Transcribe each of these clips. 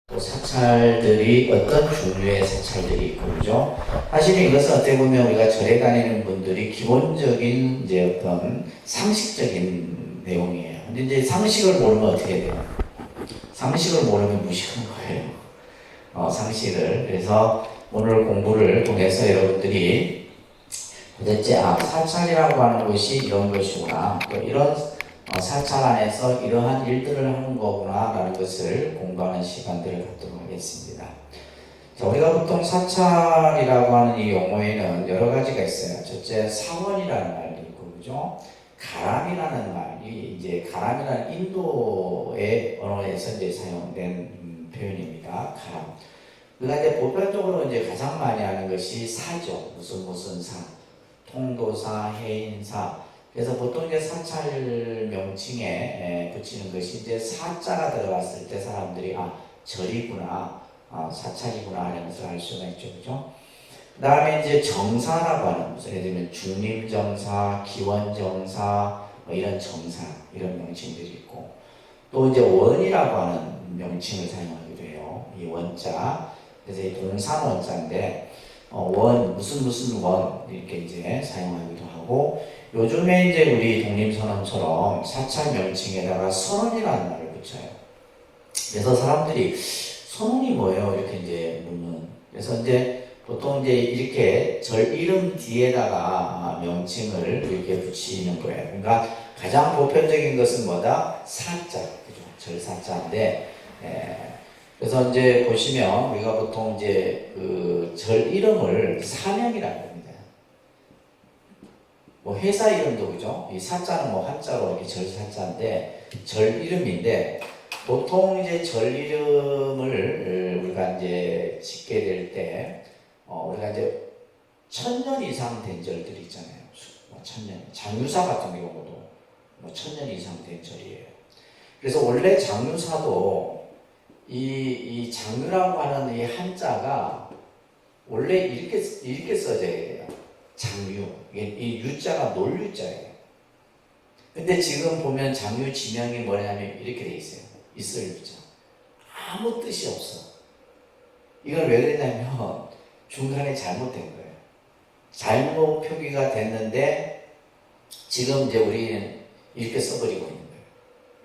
또 사찰들이 어떤 종류의 사찰들이 있고, 그죠? 사실 이것은 어떻게 보면 우리가 절에 다니는 분들이 기본적인 이제 어떤 상식적인 내용이에요. 근데 이제 상식을 모르면 어떻게 돼요? 상식을 모르면 무식한 거예요. 상식을. 그래서 오늘 공부를 통해서 여러분들이 도대체 사찰이라고 하는 것이 이런 것이구나, 또 이런 사찰 안에서 이러한 일들을 하는 거구나 라는 것을 공부하는 시간들을 갖도록 하겠습니다. 자, 우리가 보통 사찰이라고 하는 이 용어에는 여러 가지가 있어요. 첫째, 사원이라는 말이 있고, 그죠? 가람이라는 말이 이제 가람이라는 인도의 언어에서 이제 사용된 표현입니다. 가람. 그러니까 이제 보편적으로 이제 가장 많이 하는 것이 사죠. 무슨 사, 통도사, 해인사. 그래서 보통 이제 사찰 명칭에 붙이는 것이 이제 사자가 들어갔을 때 사람들이 절이구나, 사찰이구나 하는 것을 알 수가 있죠, 그죠? 그 다음에 이제 정사라고 하는 것을, 예를 들면 중림정사, 기원정사, 이런 정사, 이런 명칭들이 있고, 또 이제 원이라고 하는 명칭을 사용하기도 해요. 이 원자, 그래서 이 동산원자인데, 무슨 원, 이렇게 이제 사용하기도 하고, 요즘에 이제 우리 독립선언처럼 사찰 명칭에다가 선언이라는 말을 붙여요. 그래서 사람들이 선언이 뭐예요? 이렇게 이제 묻는. 그래서 이제 보통 이제 이렇게 절 이름 뒤에다가 명칭을 이렇게 붙이는 거예요. 그러니까 가장 보편적인 것은 뭐다? 사자, 그죠? 절사자인데, 그래서 이제 보시면 우리가 보통 이제 그 절 이름을 사명이라고 합니다. 뭐 회사 이름도 그죠? 이 사자는 뭐 한자로 이렇게 절사자인데 절 이름인데, 보통 이제 절 이름을 우리가 이제 짓게 될 때 우리가 이제 1000년 이상 된 절들이 있잖아요. 뭐 1000년, 장유사 같은 경우도 뭐 1000년 이상 된 절이에요. 그래서 원래 장유사도 이 장유라고 하는 이 한자가 원래 이렇게 써져야 돼요. 장유. 이 유자가 놀유자예요. 근데 지금 보면 장유 지명이 뭐냐면 이렇게 돼 있어요. 있을 유자. 아무 뜻이 없어. 이건 왜 그러냐면 중간에 잘못된 거예요. 잘못 표기가 됐는데 지금 이제 우리는 이렇게 써버리고 있는 거예요.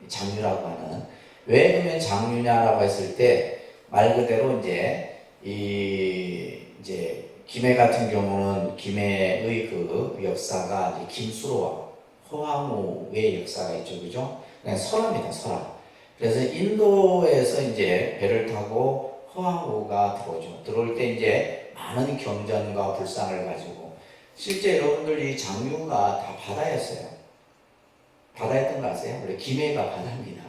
장유라고 하는. 왜 그러면 장유냐라고 했을 때 말 그대로 이제 김해 같은 경우는 김해의 그 역사가 이제 김수로와 허황우의 역사가 있죠, 그죠? 그냥 설화입니다, 설화. 그래서 인도에서 이제 배를 타고 허황우가 들어오죠. 들어올 때 이제 많은 경전과 불상을 가지고, 실제 여러분들 이 장유가 다 바다였어요. 바다였던 거 아세요? 원래 김해가 바다입니다.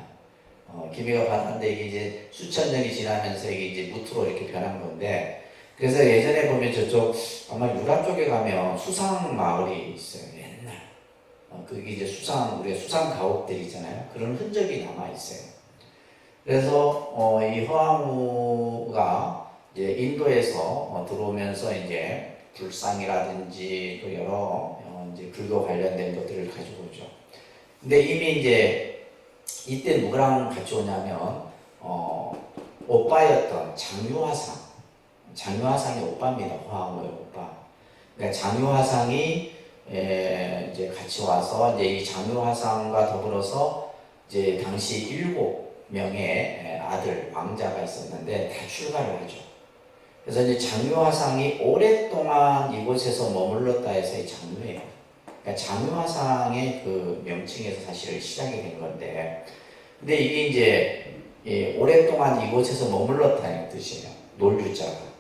김해가 바다인데 이게 이제 수천 년이 지나면서 이게 이제 무트로 이렇게 변한 건데, 그래서 예전에 보면 저쪽 아마 유라 쪽에 가면 수상 마을이 있어요. 옛날. 그게 이제 우리가 수상 가옥들 있잖아요. 그런 흔적이 남아 있어요. 그래서 이 허황우가 이제 인도에서 들어오면서 이제 불상이라든지 또 여러 이제 불교 관련된 것들을 가지고 오죠. 근데 이미 이제 이때 누구랑 같이 오냐면 오빠였던 장유화상이 오빠입니다. 허황우의 오빠. 그러니까 장유화상이 이제 같이 와서 이제 이 장유화상과 더불어서 이제 당시 7명의 아들 왕자가 있었는데 다 출가를 하죠. 그래서 이제 장유화상이 오랫동안 이곳에서 머물렀다 해서 이 장유예요. 그러니까 장유화상의 그 명칭에서 사실 시작이 된 건데, 근데 이게 이제 오랫동안 이곳에서 머물렀다는 뜻이에요. 놀유자가.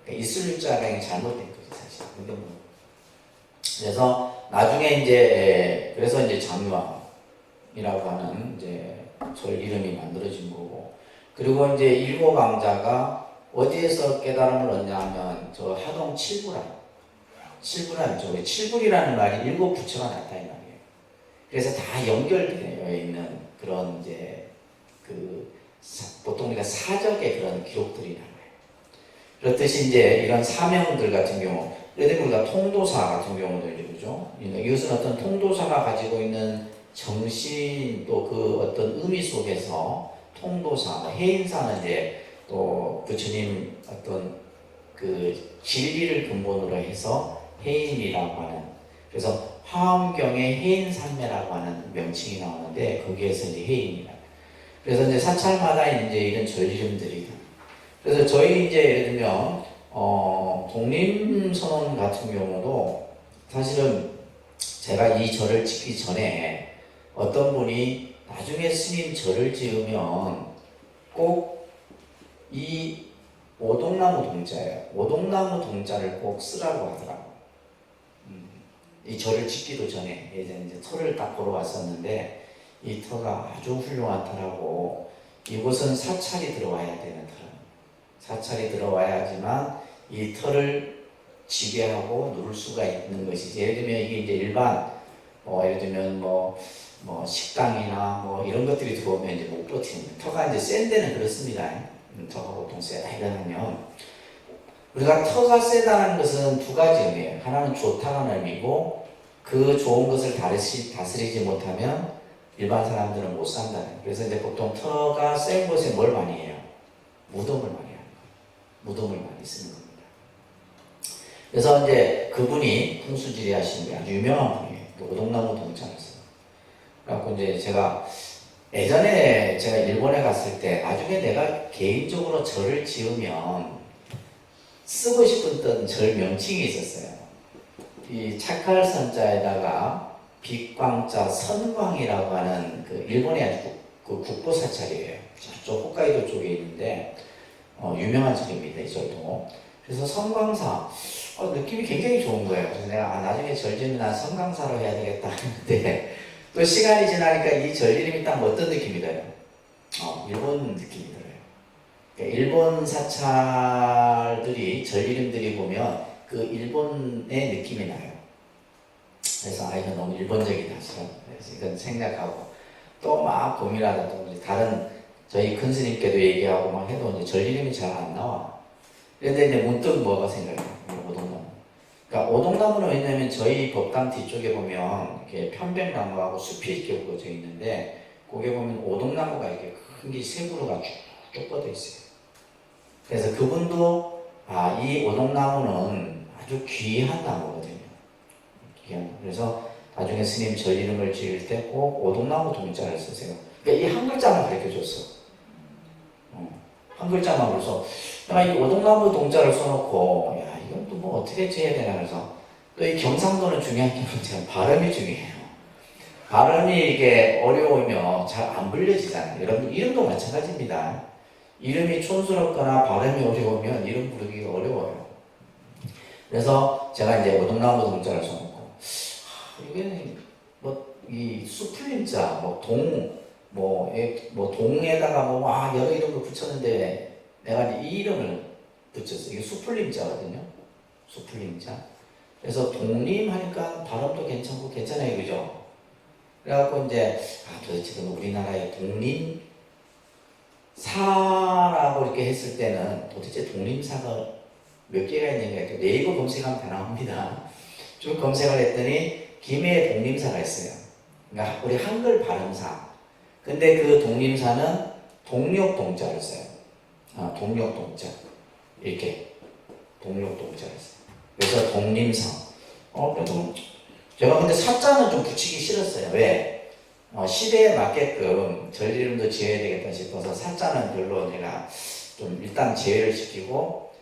그러니까 있을 유자가 잘못된 거죠, 사실. 근데 뭐. 그래서 나중에 그래서 이제 장유왕이라고 하는 이제 절 이름이 만들어진 거고, 그리고 이제 일곱 왕자가 어디에서 깨달음을 얻냐면 저 하동 칠부라는 쪽에 칠불이라는 말이 일곱 부처가 나타난 말이에요. 그래서 다 연결되어 있는 그런 이제 보통 우리가 사적의 그런 기록들이 나와요. 그렇듯이 이제 이런 사명들 같은 경우, 예를 들면 우리가 통도사 같은 경우도 이제 그죠? 이것은 어떤 통도사가 가지고 있는 정신 또 그 어떤 의미 속에서 통도사, 해인사는 이제 또 부처님 어떤 그 진리를 근본으로 해서 해인이라고 하는, 그래서 화엄경에 해인산매라고 하는 명칭이 나오는데 거기에서 이제 해인이라. 그래서 이제 사찰마다 이제 이런 절 이름들이. 그래서 저희 이제 예를 들면 독립선언 같은 경우도 사실은 제가 이 절을 짓기 전에 어떤 분이 나중에 스님 절을 지으면 꼭 이 오동나무 동자예요. 오동나무 동자를 꼭 쓰라고 하더라고. 이 절을 짓기도 전에 예전에 이제 터를 딱 보러 왔었는데 이 터가 아주 훌륭한 터라고, 이곳은 사찰이 들어와야 되는 터라. 사찰이 들어와야지만 이 터를 지배하고 누를 수가 있는 것이지. 예를 들면 이게 이제 일반 예를 들면 식당이나 이런 것들이 들어오면 이제 못 버티는, 터가 이제 센 데는 그렇습니다. 터가 보통 세다 이러면, 우리가 터가 세다는 것은 두 가지 의미예요. 하나는 좋다는 의미고, 그 좋은 것을 다스리지 못하면 일반 사람들은 못 산다는. 그래서 이제 보통 터가 센 곳에 뭘 많이 해요? 무덤을 많이 해요. 무덤을 많이 쓰는 겁니다. 그래서 이제 그분이 풍수지리 하시는 게 아주 유명한 분이에요. 오동나무 동자라서. 그래갖고 이제 제가 예전에 제가 일본에 갔을 때 나중에 내가 개인적으로 절을 지으면 쓰고 싶었던 절 명칭이 있었어요. 이 차칼선자에다가 빛광자 선광이라고 하는 그 일본의 아주 그 국보 사찰이에요. 저쪽 홋카이도 쪽에 있는데 유명한 절입니다. 이 절도. 그래서 선광사 느낌이 굉장히 좋은 거예요. 그래서 내가 나중에 절 지으면 난 선광사로 해야 되겠다 했는데 또 시간이 지나니까 이 절 이름이 딱 어떤 느낌이 들어요? 일본 느낌이 들어요. 그러니까 일본 사찰들이 절 이름들이 보면 그 일본의 느낌이 나요. 그래서 이건 너무 일본적이다. 그래서 이건 생략하고 또 막 고민하다 또 다른 저희 큰 스님께도 얘기하고 막 해도 이제 절 이름이 잘 안 나와. 그런데 이제 문득 뭐가 생각해요? 오동나무. 그러니까 오동나무는 왜냐면 저희 법당 뒤쪽에 보면 이렇게 편백나무하고 숲이 이렇게 우거져 있는데 거기에 보면 오동나무가 이렇게 큰 게 세 그루가 쭉 뻗어 있어요. 그래서 그분도 이 오동나무는 아주 귀한 나무거든요. 그래서 나중에 스님 절 이름을 지을 때 꼭 오동나무 동자를 쓰세요. 그러니까 이 한 글자만 가르쳐 줬어. 한 글자만. 그래서 내가 이 오동나무 동자를 써놓고 이건 또 뭐 어떻게 지어야 되나. 그래서 또 이 경상도는 중요한 게 뭐냐면 발음이 중요해요. 발음이 이게 어려우면 잘 안 불려지잖아요. 여러분 이름도 마찬가지입니다. 이름이 촌스럽거나 발음이 어려우면 이름 부르기가 어려워요. 그래서 제가 이제 오동나무 동자를 써놓고 이게는 이 수풀림자 동에다가 여러 이름을 붙였는데 내가 이제 이 이름을 붙였어요. 이게 수풀림자거든요. 수풀림자. 그래서 독림하니까 발음도 괜찮고 괜찮아요. 그죠? 그래갖고 이제 도대체 우리나라의 독림사라고 이렇게 했을 때는 도대체 독림사가 몇 개가 있는가 네이버 검색하면 다 나옵니다. 좀 검색을 했더니 김해에 독림사가 있어요. 그러니까 우리 한글 발음사. 근데 그 독림사는 동력동자를 써요. 동력동자. 이렇게 동력동자를 써요. 그래서 독림사. 그래도 제가 근데 사자는 좀 붙이기 싫었어요. 왜? 시대에 맞게끔 절 이름도 지어야 되겠다 싶어서 사자는 별로 제가 좀 일단 제외를 시키고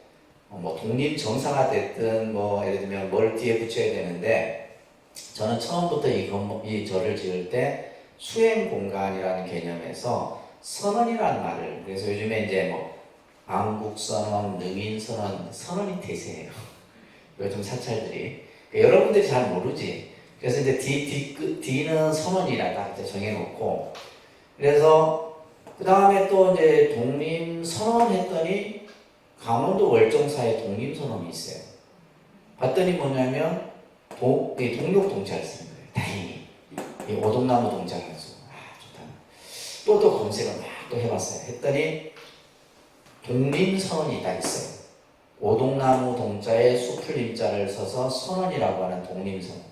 독립정사가 됐든 예를 들면 뭘 뒤에 붙여야 되는데 저는 처음부터 이 절을 지을 때 수행공간이라는 개념에서 선언이라는 말을, 그래서 요즘에 이제 안국선언, 능인선언, 선언이 대세예요. 요즘 사찰들이. 그러니까 여러분들이 잘 모르지. 그래서 이제 D는 선언이라고 이제 정해놓고, 그래서 그 다음에 또 이제 독림선언 했더니 강원도 월정사에 독림선언이 있어요. 봤더니 뭐냐면 동력동자를 쓰는 거예요. 다행히. 이 오동나무 동자를 쓰고 좋다. 또 검색을 막 또 해봤어요. 했더니 독림선언이 딱 있어요. 오동나무 동자에 수풀림자를 써서 선언이라고 하는 독림선언.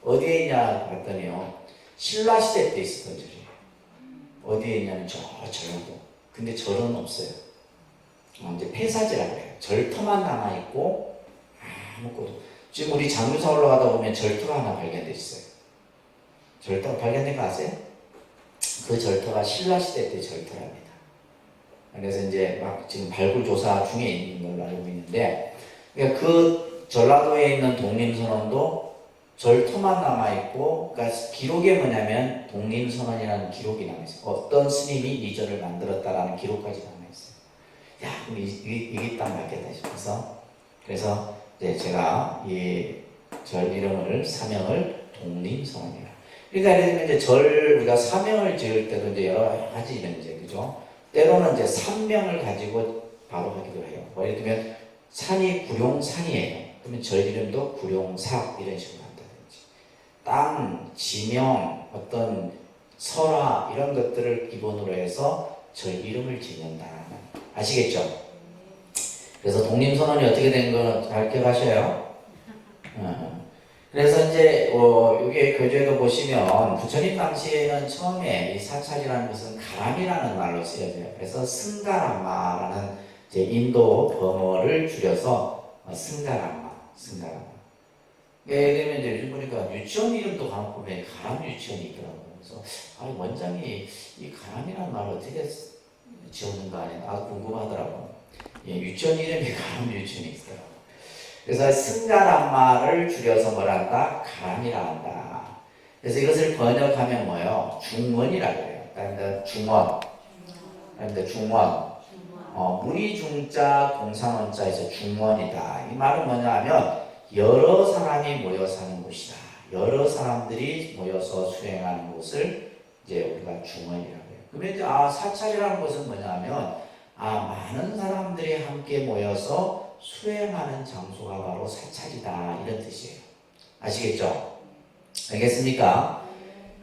어디에 있냐 봤더니요. 신라시대 때 있었던 절이에요. 어디에 있냐면 저 전라도. 근데 절은 없어요. 이제 폐사지라고 해요. 절터만 남아있고 아무것도. 지금 우리 장유사 올라가다 보면 절터가 하나 발견돼 있어요. 절터가 발견된 거 아세요? 그 절터가 신라시대 때 절터랍니다. 그래서 이제 막 지금 발굴 조사 중에 있는 걸로 알고 있는데, 그러니까 그 전라도에 있는 독림선언도 절터만 남아있고, 그러니까 기록에 뭐냐면 독림선언이라는 기록이 남아있어요. 어떤 스님이 이 절을 만들었다라는 기록까지 남아있어요. 야, 그럼 이게 딱 맞겠다 싶어서, 그래서 이제 제가 이 절 이름을 사명을 독림선언이라. 그러니까 예를 들면 이제 절 우리가 사명을 지을 때도 이제 여러 가지 이런 이제 그죠? 때로는 이제 산명을 가지고 바로 하기도 해요. 뭐 예를 들면 산이 구룡산이에요. 그러면 절 이름도 구룡사 이런 식으로 한다든지. 땅, 지명, 어떤 설화 이런 것들을 기본으로 해서 절 이름을 짓는다. 아시겠죠? 그래서 독림선언이 어떻게 된 거 잘 기억하셔요? 그래서 이제 여기 교재도 보시면 부처님 당시에는 처음에 이 사찰이라는 것은 가람이라는 말로 쓰여져요. 그래서 승가람마라는 이제 인도 범어를 줄여서 승가람마. 예를 들면 이제 요즘 보니까 유치원 이름도 간혹 보면 가람 유치원이 있더라고요. 그래서 원장이 이 가람이라는 말을 어떻게 지었는가 아주 궁금하더라고요. 예, 유치원 이름이 가람 유치원이 있더라고요. 그래서 승가람마를 줄여서 뭐라 한다? 가람이라 한다. 그래서 이것을 번역하면 뭐예요? 중원이라고 해요. 그러니까 중원. 그러니까 중원. 무리중자 동산원자에서 중원이다. 이 말은 뭐냐 하면 여러 사람이 모여 사는 곳이다. 여러 사람들이 모여서 수행하는 곳을 이제 우리가 중원이라고 해요. 그러면 이제 사찰이라는 것은 뭐냐 하면 많은 사람들이 함께 모여서 수행하는 장소가 바로 사찰이다 이런 뜻이에요. 아시겠죠? 알겠습니까?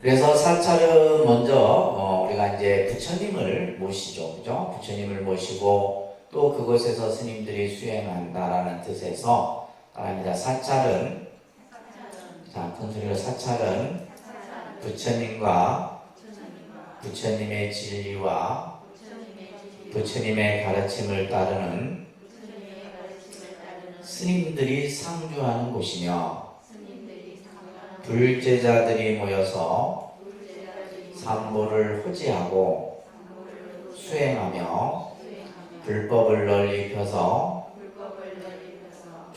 그래서 사찰은 먼저 우리가 이제 부처님을 모시죠, 그죠? 부처님을 모시고 또 그곳에서 스님들이 수행한다라는 뜻에서 따라합니다. 사찰은 자, 큰 소리로 사찰은 부처님과 부처님의 진리와 부처님의 가르침을 따르는 스님들이 상주하는 곳이며 불제자들이 모여서 삼보를 호지하고 수행하며 불법을 널리 펴서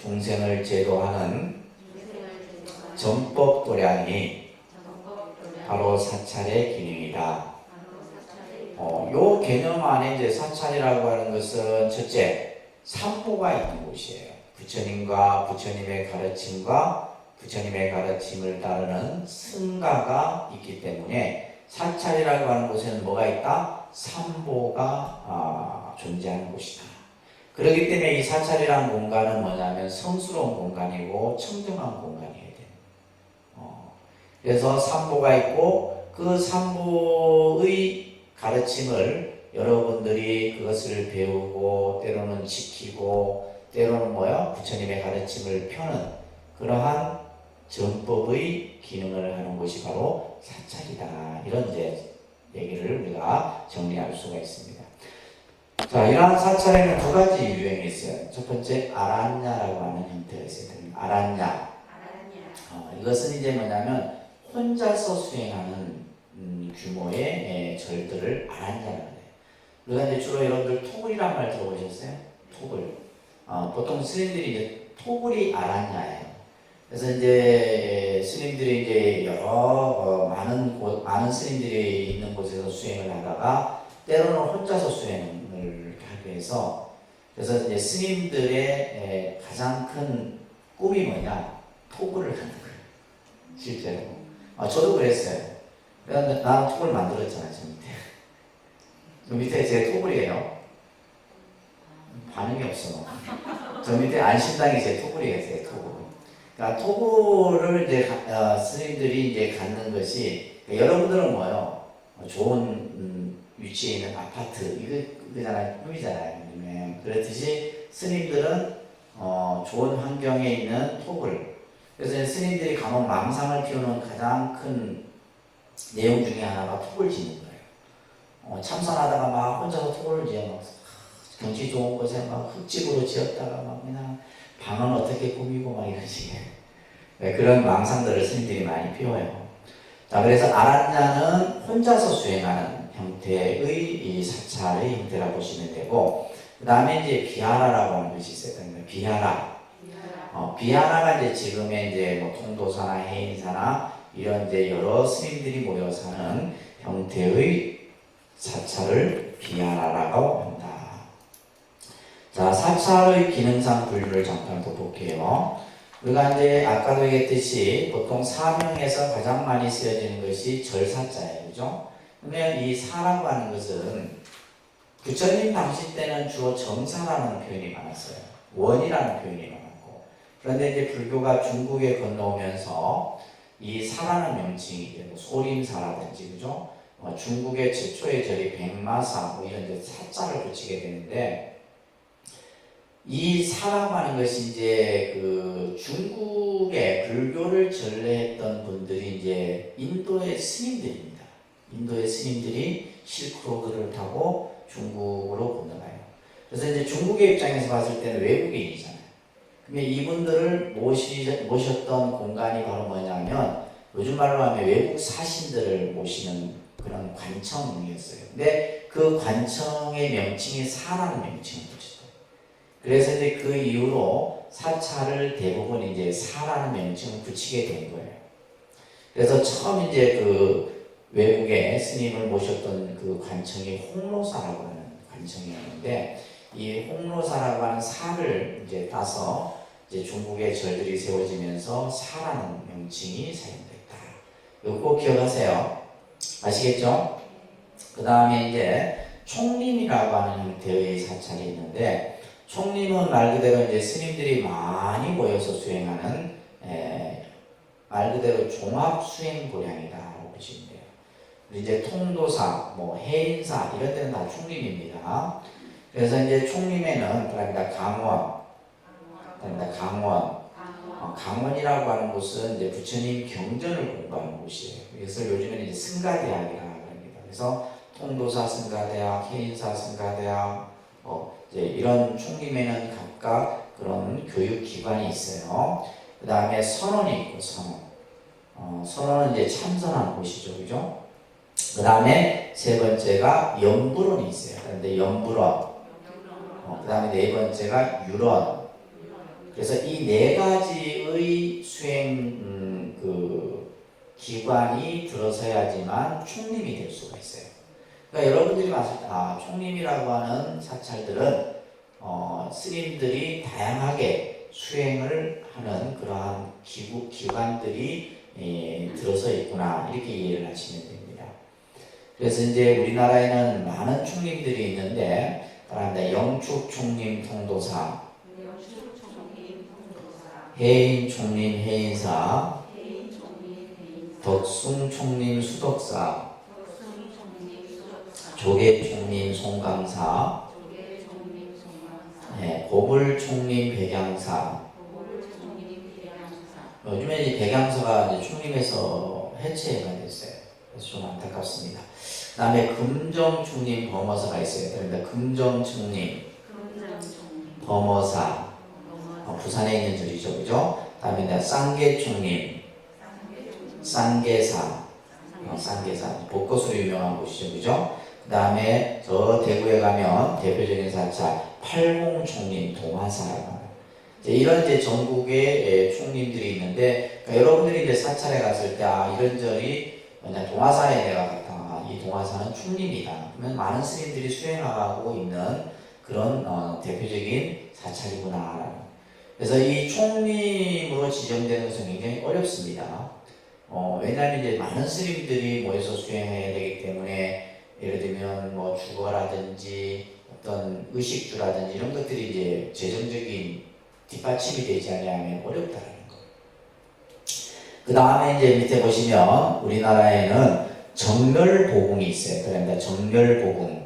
중생을 제도하는 전법도량이 바로 사찰의 기능이다. 요 개념 안에 이제 사찰이라고 하는 것은 첫째, 삼보가 있는 곳이에요. 부처님과 부처님의 가르침과 부처님의 가르침을 따르는 승가가 있기 때문에 사찰이라고 하는 곳에는 뭐가 있다? 삼보가 존재하는 곳이다. 그렇기 때문에 이 사찰이라는 공간은 뭐냐면 성스러운 공간이고 청정한 공간이어야 돼요. 그래서 삼보가 있고 그 삼보의 가르침을 여러분들이 그것을 배우고 때로는 지키고 때로는 부처님의 가르침을 펴는 그러한 전법의 기능을 하는 곳이 바로 사찰이다. 이런 이제 얘기를 우리가 정리할 수가 있습니다. 자, 이러한 사찰에는 두 가지 유형이 있어요. 첫 번째, 아란냐라고 하는 형태가 있어요. 아란냐. 이것은 이제 뭐냐면 혼자서 수행하는 규모의 절들을 아란냐라고 해요. 우리가 이제 주로 여러분들 토굴이란 말 들어보셨어요? 토굴. 보통 스님들이 이제 토굴이 아란냐예요. 그래서 이제 스님들이 이제 여러 많은 스님들이 있는 곳에서 수행을 하다가 때로는 혼자서 수행을 하기 위해서 그래서 이제 스님들의 가장 큰 꿈이 뭐냐? 토굴을 하는 거예요. 실제로. 저도 그랬어요. 그래서 나는 토굴 만들었잖아요. 저 밑에 제 토굴이에요. 반응이 없어. 저 밑에 안심당이 제 토굴이에요. 제 토굴. 그러니까 토굴을 이제 스님들이 이제 갖는 것이 여러분들은 뭐예요? 좋은 위치에 있는 아파트 이거잖아요. 꿈이잖아요. 그렇듯이 스님들은 좋은 환경에 있는 토굴. 그래서 스님들이 간혹 망상을 피우는 가장 큰 내용 중에 하나가 토굴 짓는 거예요. 참선하다가 막 혼자서 토굴을 지어놓고 경치 좋은 곳에 막 흙집으로 지었다가 막 그냥 방은 어떻게 꾸미고 막 이런 식의 그런 망상들을 스님들이 많이 피워요. 자, 그래서 아란야는 혼자서 수행하는 형태의 이 사찰의 형태라고 보시면 되고, 그 다음에 이제 비하라라고 하는 것이 있어요. 비하라. 비하라가 이제 지금의 이제 뭐 통도사나 해인사나 이런 이제 여러 스님들이 모여 사는 형태의 사찰을 비하라라고 합니다. 자, 사찰의 기능상 분류를 잠깐 더 볼게요. 우리가 이제 아까도 얘기했듯이 보통 사명에서 가장 많이 쓰여지는 것이 절사자예요. 그죠? 그러면 이 사라고 하는 것은 부처님 당시 때는 주로 정사라는 표현이 많았어요. 원이라는 표현이 많았고. 그런데 이제 불교가 중국에 건너오면서 이 사라는 명칭이 되고 소림사라든지 그죠? 중국의 최초의 절이 백마사 뭐 이런 이제 사자를 붙이게 되는데 이 사라고 하는 것이 이제 그 중국의 불교를 전래했던 분들이 이제 인도의 스님들입니다. 인도의 스님들이 실크로드를 타고 중국으로 건너가요. 그래서 이제 중국의 입장에서 봤을 때는 외국인이잖아요. 근데 이분들을 모셨던 공간이 바로 뭐냐면 요즘 말로 하면 외국 사신들을 모시는 그런 관청이었어요. 근데 그 관청의 명칭이 사라는 명칭을 붙였어요. 그래서 이제 그 이후로 사찰을 대부분 이제 사라는 명칭을 붙이게 된 거예요. 그래서 처음 이제 그 외국에 스님을 모셨던 그 관청이 홍로사라고 하는 관청이었는데 이 홍로사라고 하는 사를 이제 따서 이제 중국의 절들이 세워지면서 사라는 명칭이 사용됐다. 이거 꼭 기억하세요. 아시겠죠? 그 다음에 이제 총림이라고 하는 형태의 사찰이 있는데 총림은 말 그대로 이제 스님들이 많이 모여서 수행하는 말 그대로 종합 수행 도량이다라고 보시면 돼요. 이제 통도사, 뭐 해인사 이런 데는 다 총림입니다. 그래서 이제 총림에는 그러니까 강원이라고 하는 곳은 이제 부처님 경전을 공부하는 곳이에요. 그래서 요즘에는 이제 승가대학이라고 합니다. 그래서 통도사 승가대학, 해인사 승가대학, 이제 이런 총림에는 각각 그런 교육기관이 있어요. 그 다음에 선원이 있고, 선원은 이제 참선하는 곳이죠. 그죠? 그 다음에 세 번째가 연불원이 있어요. 그런데 연불원. 그 다음에 네 번째가 유론. 그래서 이 네 가지의 수행, 기관이 들어서야지만 총림이 될 수가 있어요. 그러니까 여러분들이 봤을 때 총림이라고 하는 사찰들은 스님들이 다양하게 수행을 하는 그러한 기관들이 들어서 있구나 이렇게 이해를 하시면 됩니다. 그래서 이제 우리나라에는 많은 총림들이 있는데 영축 총림 통도사, 해인 총림 해인사, 덕숭 총림 수덕사, 조계 총림 송강사, 고불 총림 백양사. 요즘에 이 백양사가 이제 총림에서 해체가 됐어요. 그래서 좀 안타깝습니다. 그 다음에 금정 총림 범어사가 있어요. 그러니까 금정 총림 범어사, 부산에 있는 절이죠, 그죠? 그 다음에 쌍계 총림, 쌍계사, 벚꽃으로 유명한 곳이죠, 그죠? 그 다음에 저 대구에 가면 대표적인 사찰 팔공총림 동화사라고 이런 이제 전국의 총림들이 있는데 그러니까 여러분들이 이제 사찰에 갔을 때 이런 절이 동화사에 내가 갔다. 이 동화사는 총림이다. 그러면 많은 스님들이 수행하고 있는 그런 대표적인 사찰이구나. 그래서 이 총림으로 지정되는 것은 굉장히 어렵습니다. 왜냐하면 이제 많은 스님들이 모여서 수행해야 되기 때문에 예를 들면 뭐 주거라든지 어떤 의식주라든지 이런 것들이 이제 재정적인 뒷받침이 되지 않으면 어렵다는 거. 그 다음에 이제 밑에 보시면 우리나라에는 정멸보궁이 있어요. 그러니까 정멸보궁.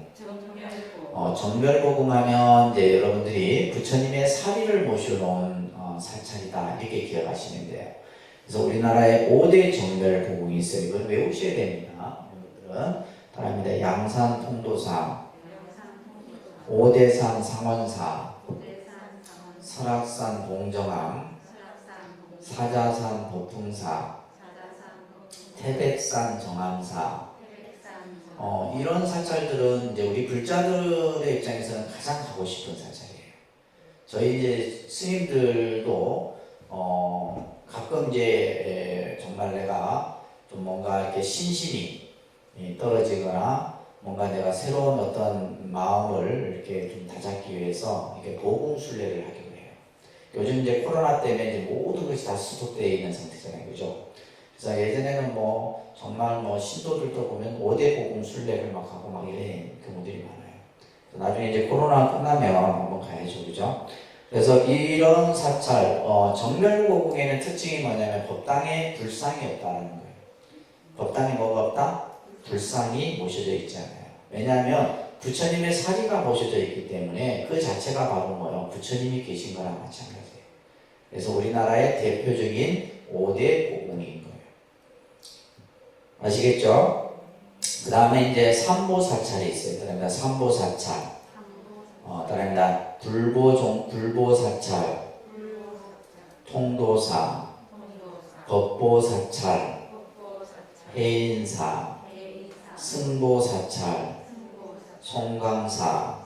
정멸보궁하면 이제 여러분들이 부처님의 사리를 모셔놓은 사찰이다 이렇게 기억하시면 돼요. 그래서 우리나라에 5대 정멸보궁이 있어요. 이건 외우셔야 됩니다. 여러분들은. 다음입니다. 양산 통도사, 오대산 상원사, 설악산 봉정암, 사자산 법풍사, 태백산 정암사. 이런 사찰들은 이제 우리 불자들의 입장에서는 가장 가고 싶은 사찰이에요. 저희 이제 스님들도 가끔 이제 정말 내가 좀 뭔가 이렇게 신심이 떨어지거나 뭔가 내가 새로운 어떤 마음을 이렇게 좀 다잡기 위해서 이렇게 보공순례를 하기로 해요. 요즘 이제 코로나 때문에 이제 모든 것이 다 스톱되어 있는 상태잖아요, 그죠? 그래서 예전에는 뭐 정말 뭐 신도들도 보면 5대 보공순례를 막 하고 막 이런 경우들이 많아요. 나중에 이제 코로나 끝나면 한번 가야죠, 그죠? 그래서 이런 사찰, 정멸고궁에는 특징이 뭐냐면 법당에 불상이 없다는 거예요. 법당에 뭐가 없다? 불상이 모셔져 있지 않아요. 왜냐하면 부처님의 사리가 모셔져 있기 때문에 그 자체가 바로 뭐요? 부처님이 계신 거랑 마찬가지예요. 그래서 우리나라의 대표적인 5대 고궁인 거예요. 아시겠죠? 그 다음에 이제 삼보사찰이 있어요. 그다음에 삼보사찰. 그다음에 불보사찰, 통도사, 법보사찰, 해인사, 승보사찰, 송강사.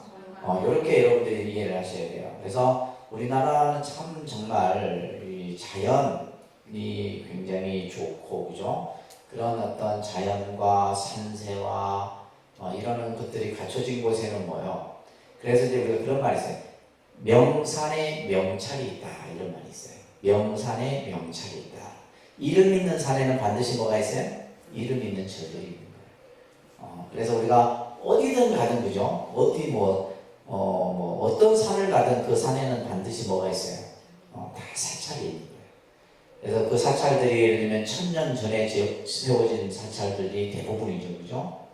이렇게 여러분들이 이해를 하셔야 돼요. 그래서 우리나라는 참 정말 이 자연이 굉장히 좋고, 그죠? 그런 어떤 자연과 산세와 이런 것들이 갖춰진 곳에는 뭐요? 그래서 이제 우리가 그런 말이 있어요. 명산에 명찰이 있다. 이런 말이 있어요. 명산에 명찰이 있다. 이름 있는 산에는 반드시 뭐가 있어요? 이름 있는 절들이 있는 거예요. 그래서 우리가 어디든 가든, 그죠? 어디 어떤 산을 가든 그 산에는 반드시 뭐가 있어요? 다 사찰이 있는 거예요. 그래서 그 사찰들이 예를 들면 1000년 전에 세워진 사찰들이 대부분이죠, 그죠?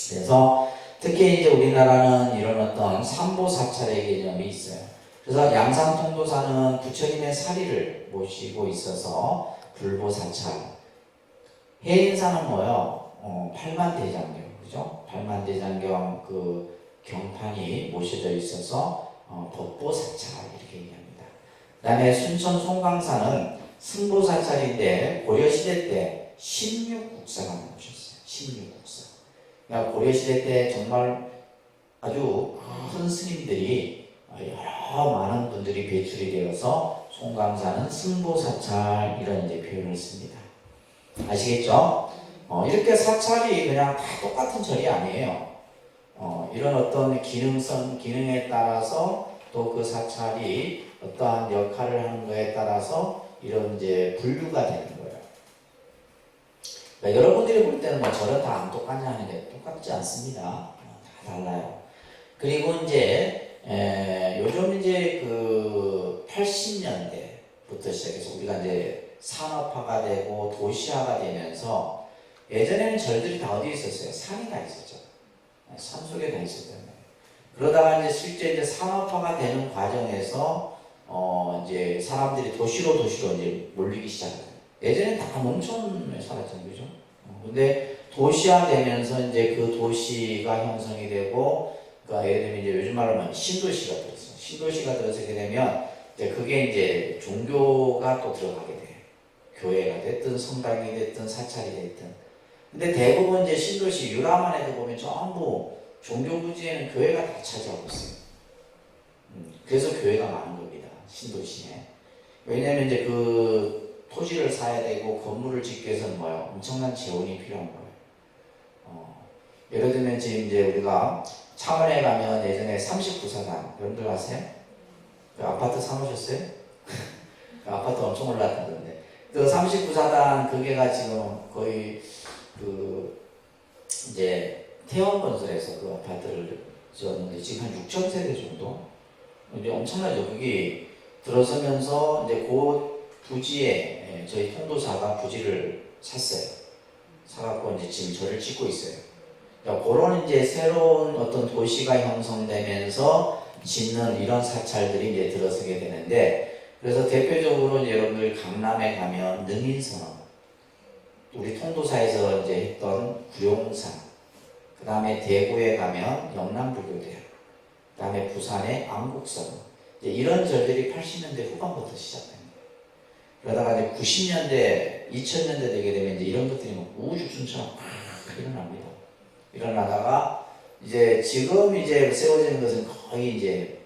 그래서 특히 이제 우리나라는 이런 어떤 삼보사찰의 개념이 있어요. 그래서 양산통도사는 부처님의 사리를 모시고 있어서 불보사찰. 해인사는 뭐요? 팔만대장경, 그죠? 팔만대장경 그 경판이 모셔져 있어서 법보사찰 이렇게 얘기합니다. 그 다음에 순천 송강사는 승보사찰인데 고려시대 때 16국사가 나오셨어요. 16국사. 그러니까 고려시대 때 정말 아주 큰 스님들이 여러 많은 분들이 배출이 되어서 송강사는 승보사찰 이런 이제 표현을 씁니다. 아시겠죠? 이렇게 사찰이 그냥 다 똑같은 절이 아니에요. 이런 어떤 기능에 따라서 또 그 사찰이 어떠한 역할을 하는 거에 따라서 이런 이제 분류가 되는 거예요. 그러니까 여러분들이 볼 때는 뭐 절은 다 안 똑같냐 하는데 똑같지 않습니다. 다 달라요. 그리고 이제 요즘 이제 그 80년대부터 시작해서 우리가 이제 산업화가 되고 도시화가 되면서 예전에는 절들이 다 어디 있었어요? 산에 다 있었죠. 산 속에 다 있었단 말이에요. 그러다가 이제 실제 이제 산업화가 되는 과정에서 이제 사람들이 도시로 이제 몰리기 시작해요. 예전엔 다 농촌에 살았잖아요, 그죠? 근데 도시화되면서 이제 그 도시가 형성이 되고, 그러니까 예를 들면 이제 요즘 말로 하면 신도시가 들었어요. 신도시가 들어서게 되면 이제 그게 이제 종교가 또 들어가게 돼요. 교회가 됐든 성당이 됐든 사찰이 됐든. 근데 대부분 이제 신도시 유라만에도 보면 전부 종교 부지에는 교회가 다 차지하고 있어요. 그래서 교회가 많은 겁니다. 신도시에. 왜냐면 이제 그 토지를 사야 되고 건물을 짓기 위해서는 뭐예요? 엄청난 재원이 필요한 거예요. 예를 들면 지금 이제 우리가 창원에 가면 예전에 39사단 여러분들 아세요? 그 아파트 사놓으셨어요? 그 아파트 엄청 올랐다던데. 그 39사단 그게가 지금 거의 그 이제 태원건설에서 그 아파트를 지었는데 지금 한 6천 세대 정도? 이제 엄청나죠. 그게 들어서면서 이제 그 부지에 저희 통도사가 부지를 샀어요. 사갖고 이제 지금 저를 짓고 있어요. 그러니까 그런 이제 새로운 어떤 도시가 형성되면서 짓는 이런 사찰들이 이제 들어서게 되는데, 그래서 대표적으로 이제 여러분들 강남에 가면 능인선언, 우리 통도사에서 이제 했던 구룡산, 그 다음에 대구에 가면 영남불교대학, 그다음에 부산의 안국성. 이제 이런 절들이 80년대 후반부터 시작됩니다. 그러다가 이제 90년대, 2000년대 되게 되면 이제 이런 것들이 막 우후죽순처럼 막 일어납니다. 일어나다가 이제 지금 이제 세워지는 것은 거의 이제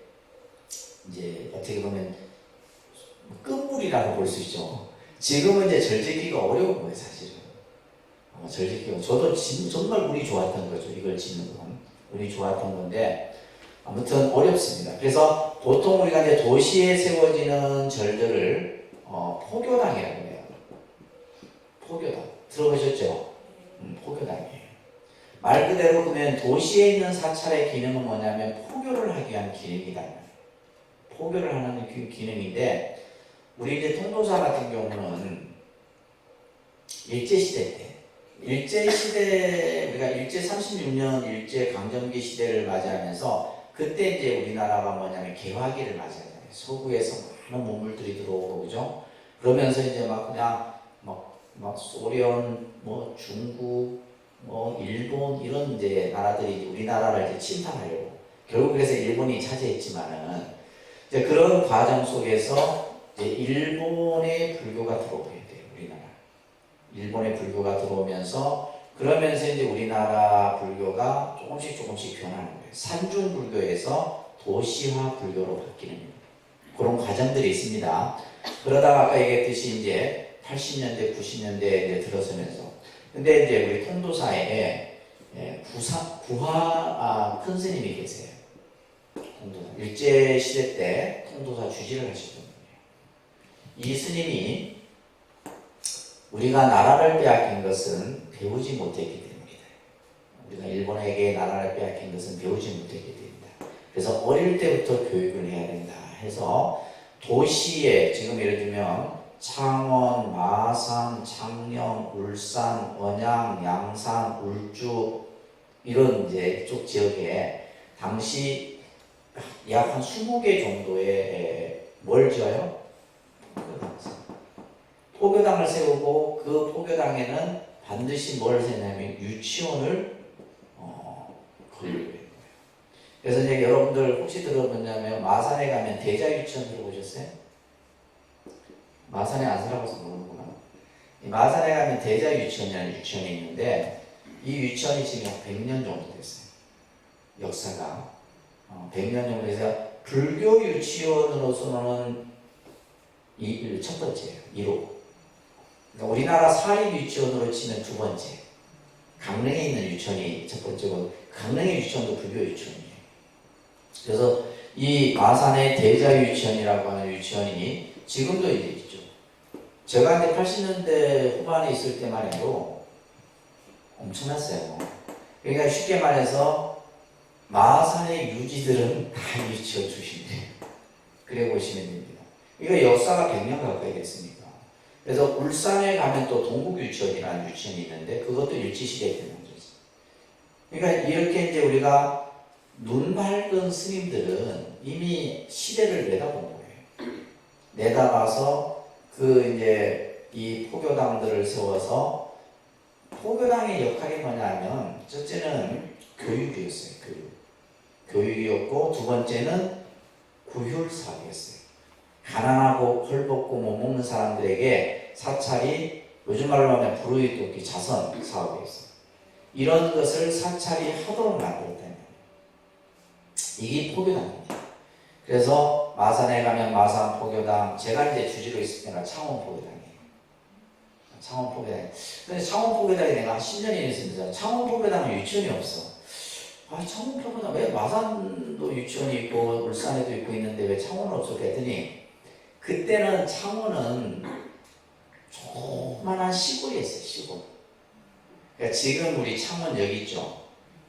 어떻게 보면 끝물이라고 볼 수 있죠. 지금은 이제 절 짓기가 어려운 거예요, 사실은. 절 짓기가. 저도 정말 운이 좋았던 거죠. 이걸 짓는 건. 운이 좋았던 건데, 아무튼 어렵습니다. 그래서 보통 우리가 이제 도시에 세워지는 절들을 포교당이라고 해요. 포교당. 들어보셨죠? 포교당이에요. 말 그대로 그러면 도시에 있는 사찰의 기능은 뭐냐면 포교를 하기 위한 기능이다. 포교를 하는 기능인데, 우리 이제 통도사 같은 경우는 일제시대 때, 우리가 일제 36년 일제 강점기 시대를 맞이하면서 그때 이제 우리나라가 뭐냐면 개화기를 맞이하잖아요. 서구에서 많은 문물들이 들어오고, 그죠? 그러면서 이제 막 그냥 막 소련, 뭐 중국, 뭐 일본 이런 이제 나라들이 우리나라를 이제 침탈하려고. 결국 그래서 일본이 차지했지만은 이제 그런 과정 속에서 이제 일본의 불교가 들어오게 돼요, 우리나라. 일본의 불교가 들어오면서 그러면서 이제 우리나라 불교가 조금씩 변하는 거예요. 산중 불교에서 도시화 불교로 바뀌는 그런 과정들이 있습니다. 그러다가 아까 얘기했듯이 이제 80년대, 90년대에 이제 들어서면서 근데 이제 우리 통도사에 큰 스님이 계세요. 통도사. 일제 시대 때 통도사 주지를 하시던 분이에요. 이 스님이 우리가 나라를 빼앗긴 것은 배우지 못했기 때문이다. 우리가 일본에게 나라를 빼앗긴 것은 배우지 못했기 때문이다. 그래서 어릴 때부터 교육을 해야 된다 해서 도시에 지금 예를 들면 창원, 마산, 창녕, 울산, 언양, 양산, 울주 이런 이제 이쪽 지역에 당시 약 한 20개 정도의 뭘 지어요? 포교당을 세우고 그 포교당에는 반드시 뭘 세냐면 유치원을 건립을 해요. 그래서 이제 여러분들 혹시 들어보냐면 마산에 가면 대자유치원 들어보셨어요? 마산에 안 살아봐서 모르는구나. 마산에 가면 대자유치원이라는 유치원이 있는데 이 유치원이 지금 100년 정도 됐어요. 역사가 100년 정도 돼서 불교 유치원으로서는 이 첫 번째예요. 1호. 그러니까 우리나라 사립 유치원으로 치면 두 번째. 강릉에 있는 유치원이 첫 번째고 강릉의 유치원도 불교 유치원이에요. 그래서 이 마산의 대자유치원이라고 하는 유치원이 지금도 이제 있죠. 제가 이제 80년대 후반에 있을 때만 해도 엄청났어요. 그러니까 쉽게 말해서 마산의 유지들은 다 유치원 출신이에요. 그래 보시면 됩니다. 이거 역사가 100년 가까이 됐으니까. 그래서 울산에 가면 또 동국유치원이라는 유치원이 있는데 그것도 일제시대에 된 거죠. 그러니까 이렇게 이제 우리가 눈 밝은 스님들은 이미 시대를 내다본 거예요. 내다봐서 그 이제 이 포교당들을 세워서 포교당의 역할이 뭐냐면 첫째는 교육이었어요. 교육이었고 두 번째는 구휼 사업이었어요. 가난하고 헐벗고 못 먹는 사람들에게 사찰이 요즘 말로 하면 불우이웃돕기 자선 사업이었어요. 이런 것을 사찰이 하도록 만들었다는 거예요. 이게 포교당입니다. 그래서 마산에 가면 마산 포교당, 제가 이제 주지로 있을 때가 창원 포교당이에요. 창원 포교당. 근데 창원 포교당에 내가 한 10년이 있습니다. 창원 포교당은 유치원이 없어. 창원 포교당 왜 마산도 유치원이 있고 울산에도 있고 있는데 왜 창원은 없어? 그랬더니 그때는 창원은 조그만한 시골이었어요. 시골. 그러니까 지금 우리 창원역 있죠.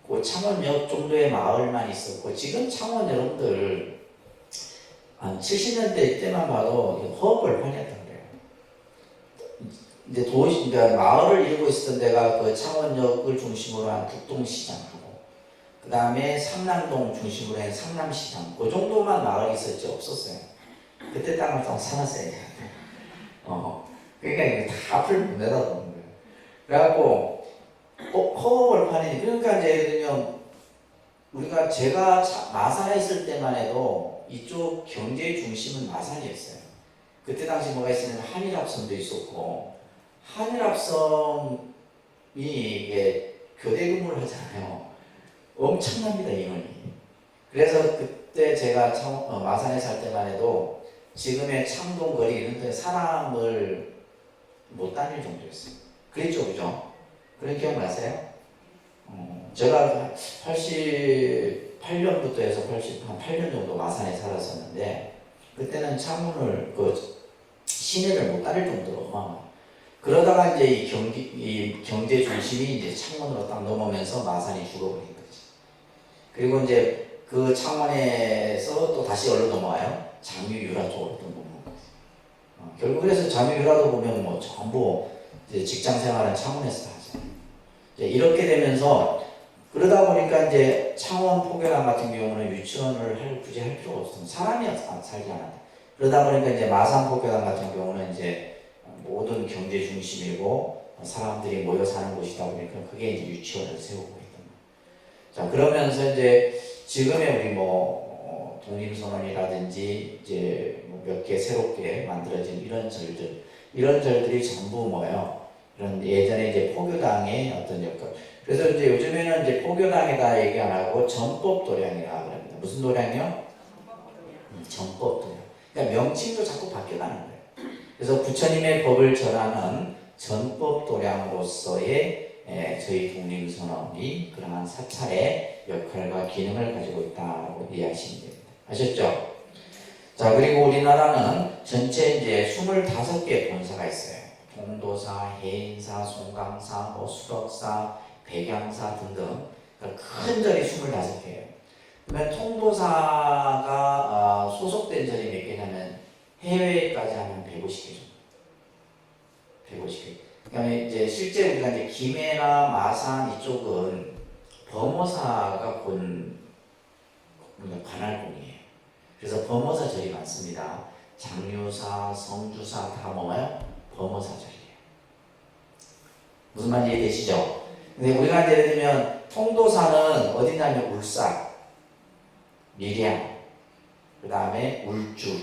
그 창원역 정도의 마을만 있었고 지금 창원 여러분들 한 70년대 때만 봐도 허업을 팔렸던 거예요. 이제 그러니까 마을을 이루고 있었던 데가 그 창원역을 중심으로 한 북동시장하고 그 다음에 상남동 중심으로 한 상남시장 그 정도만 마을이 있었지 없었어요. 그때 땅을 다 사놨어요. 그러니까 이게 다 앞을 못 내다보는 거예요. 그래갖고 허업을 파니 그러니까 이제 예를 들면 제가 마산에 있을 때만 해도 이쪽 경제 중심은 마산이었어요. 그때 당시 뭐가 있었냐면 한일합성도 있었고, 한일합성이 이게 교대 근무를 하잖아요. 엄청납니다, 인원이. 그래서 그때 제가 마산에 살 때만 해도 지금의 창동거리 이런 데 사람을 못 다닐 정도였어요. 그랬죠, 그죠? 그런 기억나세요? 제가 88년부터 해서 한 8년 정도 마산에 살았었는데, 그때는 창문을, 시내를 못 다닐 정도로 그러다가 이제 이 경제 중심이 이제 창문으로 딱 넘으면서 마산이 죽어버린 거지. 그리고 이제 그 창원에서 또 다시 어디로 넘어와요? 장유 유라 쪽으로 또 넘어온 거지. 결국 그래서 장유 유라도 보면 뭐 전부 이제 직장 생활은 창원에서 다 하잖아요. 이제 이렇게 되면서 그러다 보니까 이제 창원 포교랑 같은 경우는 유치원을 굳이 할 필요가 없어요. 사람이 살지 않아요. 그러다 보니까 이제 마산 포교단 같은 경우는 이제 모든 경제 중심이고 사람들이 모여 사는 곳이다 보니까 그게 이제 유치원을 세우고 있던 거예요. 자, 그러면서 이제 지금의 우리 독립선언이라든지 이제 몇 개 새롭게 만들어진 이런 절들이 전부 뭐예요? 이런 예전에 이제 포교당의 어떤 역할. 그래서 이제 요즘에는 이제 포교당에다 얘기 안 하고 전법도량이라 그럽니다. 무슨 도량이요? 전법도량. 그러니까 명칭도 자꾸 바뀌어가는 거예요. 그래서 부처님의 법을 전하는 전법도량으로서의 저희 독립선언이 그러한 사찰의 역할과 기능을 가지고 있다고 이해하시면 됩니다. 아셨죠? 자, 그리고 우리나라는 전체 이제 25개 본사가 있어요. 통도사, 해인사, 송강사, 수덕사, 백양사 등등 큰 절이 25개예요. 그러면 통도사가 소속된 절이 몇 개냐면 해외까지 하면 150개 정도. 150개. 그다음에 이제 실제 우리가 이제 김해나 마산 이쪽은 범어사가 관할군이에요. 그래서 범어사 절이 많습니다. 장유사, 성주사 다 뭐예요? 범어사 절이에요. 무슨 말인지 이해되시죠? 근데 우리가 예를 들면 통도사는 어디냐면 울산, 밀양, 그 다음에 울주,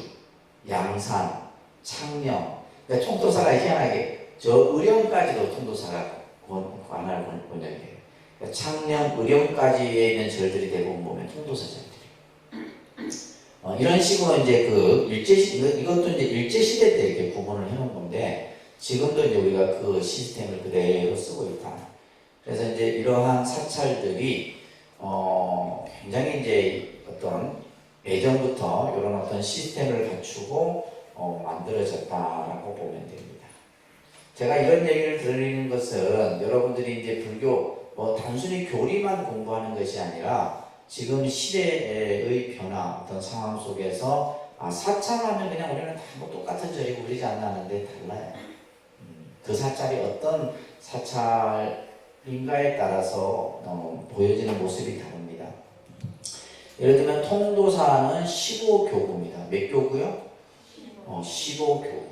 양산, 창녕. 그러니까 통도사가 희한하게 저 의령까지도 통도사가 관할 권역이에요. 그러니까 창녕, 의령까지에 있는 절들이 대부분 보면 통도사 절들이에요. 이런 식으로 이제 이것도 이제 일제시대 때 이렇게 구분을 해놓은 건데, 지금도 이제 우리가 그 시스템을 그대로 쓰고 있다. 그래서 이제 이러한 사찰들이, 굉장히 이제 어떤 예전부터 이런 어떤 시스템을 갖추고, 만들어졌다라고 보면 됩니다. 제가 이런 얘기를 드리는 것은 여러분들이 이제 불교, 단순히 교리만 공부하는 것이 아니라 지금 시대의 변화, 어떤 상황 속에서 사찰하면 그냥 우리는 다 뭐 똑같은 절이고 그러지 않나는데 달라요. 그 사찰이 어떤 사찰인가에 따라서 보여지는 모습이 다릅니다. 예를 들면 통도사는 15교구입니다. 몇 교구요? 15교구.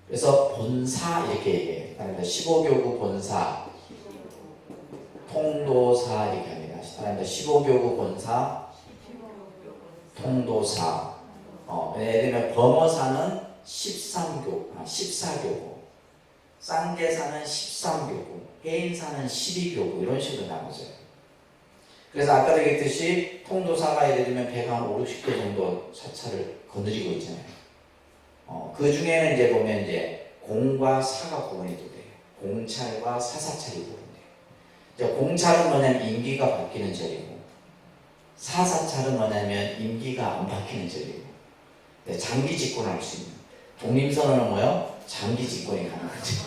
그래서 본사 이렇게 얘기해요. 15교구 본사, 통도사 이렇게 합니다. 15교구 본사, 통도사. 예를 들면 범어사는 14교구, 쌍계사는 13교구, 해인사는 12교구 이런 식으로 나눠져요. 그래서 아까 얘기했듯이 통도사가 예를 들면 배가 한 5, 60개 정도 사찰을 거느리고 있잖아요. 그 중에는 이제 보면 이제 공과 사가 구분이 돼요. 공찰과 사사찰이 구분돼요. 이제 공찰은 뭐냐면 임기가 바뀌는 절이고, 사사찰은 뭐냐면 임기가 안 바뀌는 절이고, 장기 집권할 수 있는. 독립선언은 뭐요? 장기 집권이 가능하죠.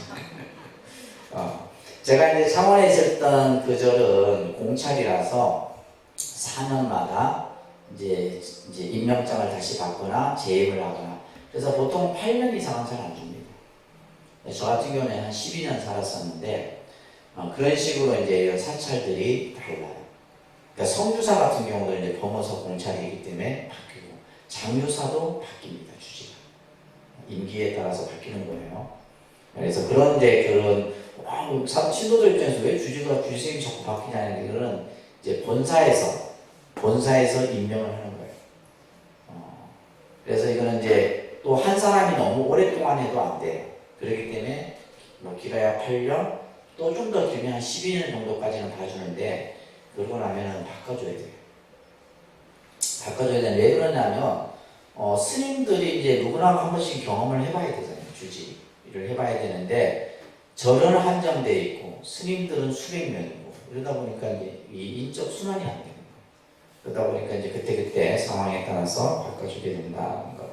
제가 이제 창원에 있었던 그 절은 공찰이라서 4년마다 이제 임명장을 다시 받거나 재임을 하거나, 그래서 보통 8년 이상은 잘 안 줍니다. 저 같은 경우는 한 12년 살았었는데, 그런 식으로 이제 사찰들이 달라요. 그러니까 성주사 같은 경우도 이제 범어사 공찰이기 때문에 바뀌고, 장유사도 바뀝니다, 주지가. 임기에 따라서 바뀌는 거예요. 그래서 그런 신도들 입장에서 왜 주지가 주지생이 자꾸 바뀌냐는 그런 이제 본사에서 임명을 하는 거예요. 그래서 이거는 이제 또 한 사람이 너무 오랫동안 해도 안 돼요. 그렇기 때문에 뭐 길어야 8년, 또 좀 더 길면 한 12년 정도까지는 봐주는데 그러고 나면은 바꿔줘야 돼요. 바꿔줘야 되는데 왜 그러냐면 스님들이 이제 누구나 한 번씩 경험을 해봐야 되잖아요. 주지를 해봐야 되는데 절은 한정돼 있고 스님들은 수백 명이고 이러다 보니까 이제 이 인적 순환이 안 되는 거예요. 그러다 보니까 이제 그때 상황에 따라서 바꿔주게 된다는 것.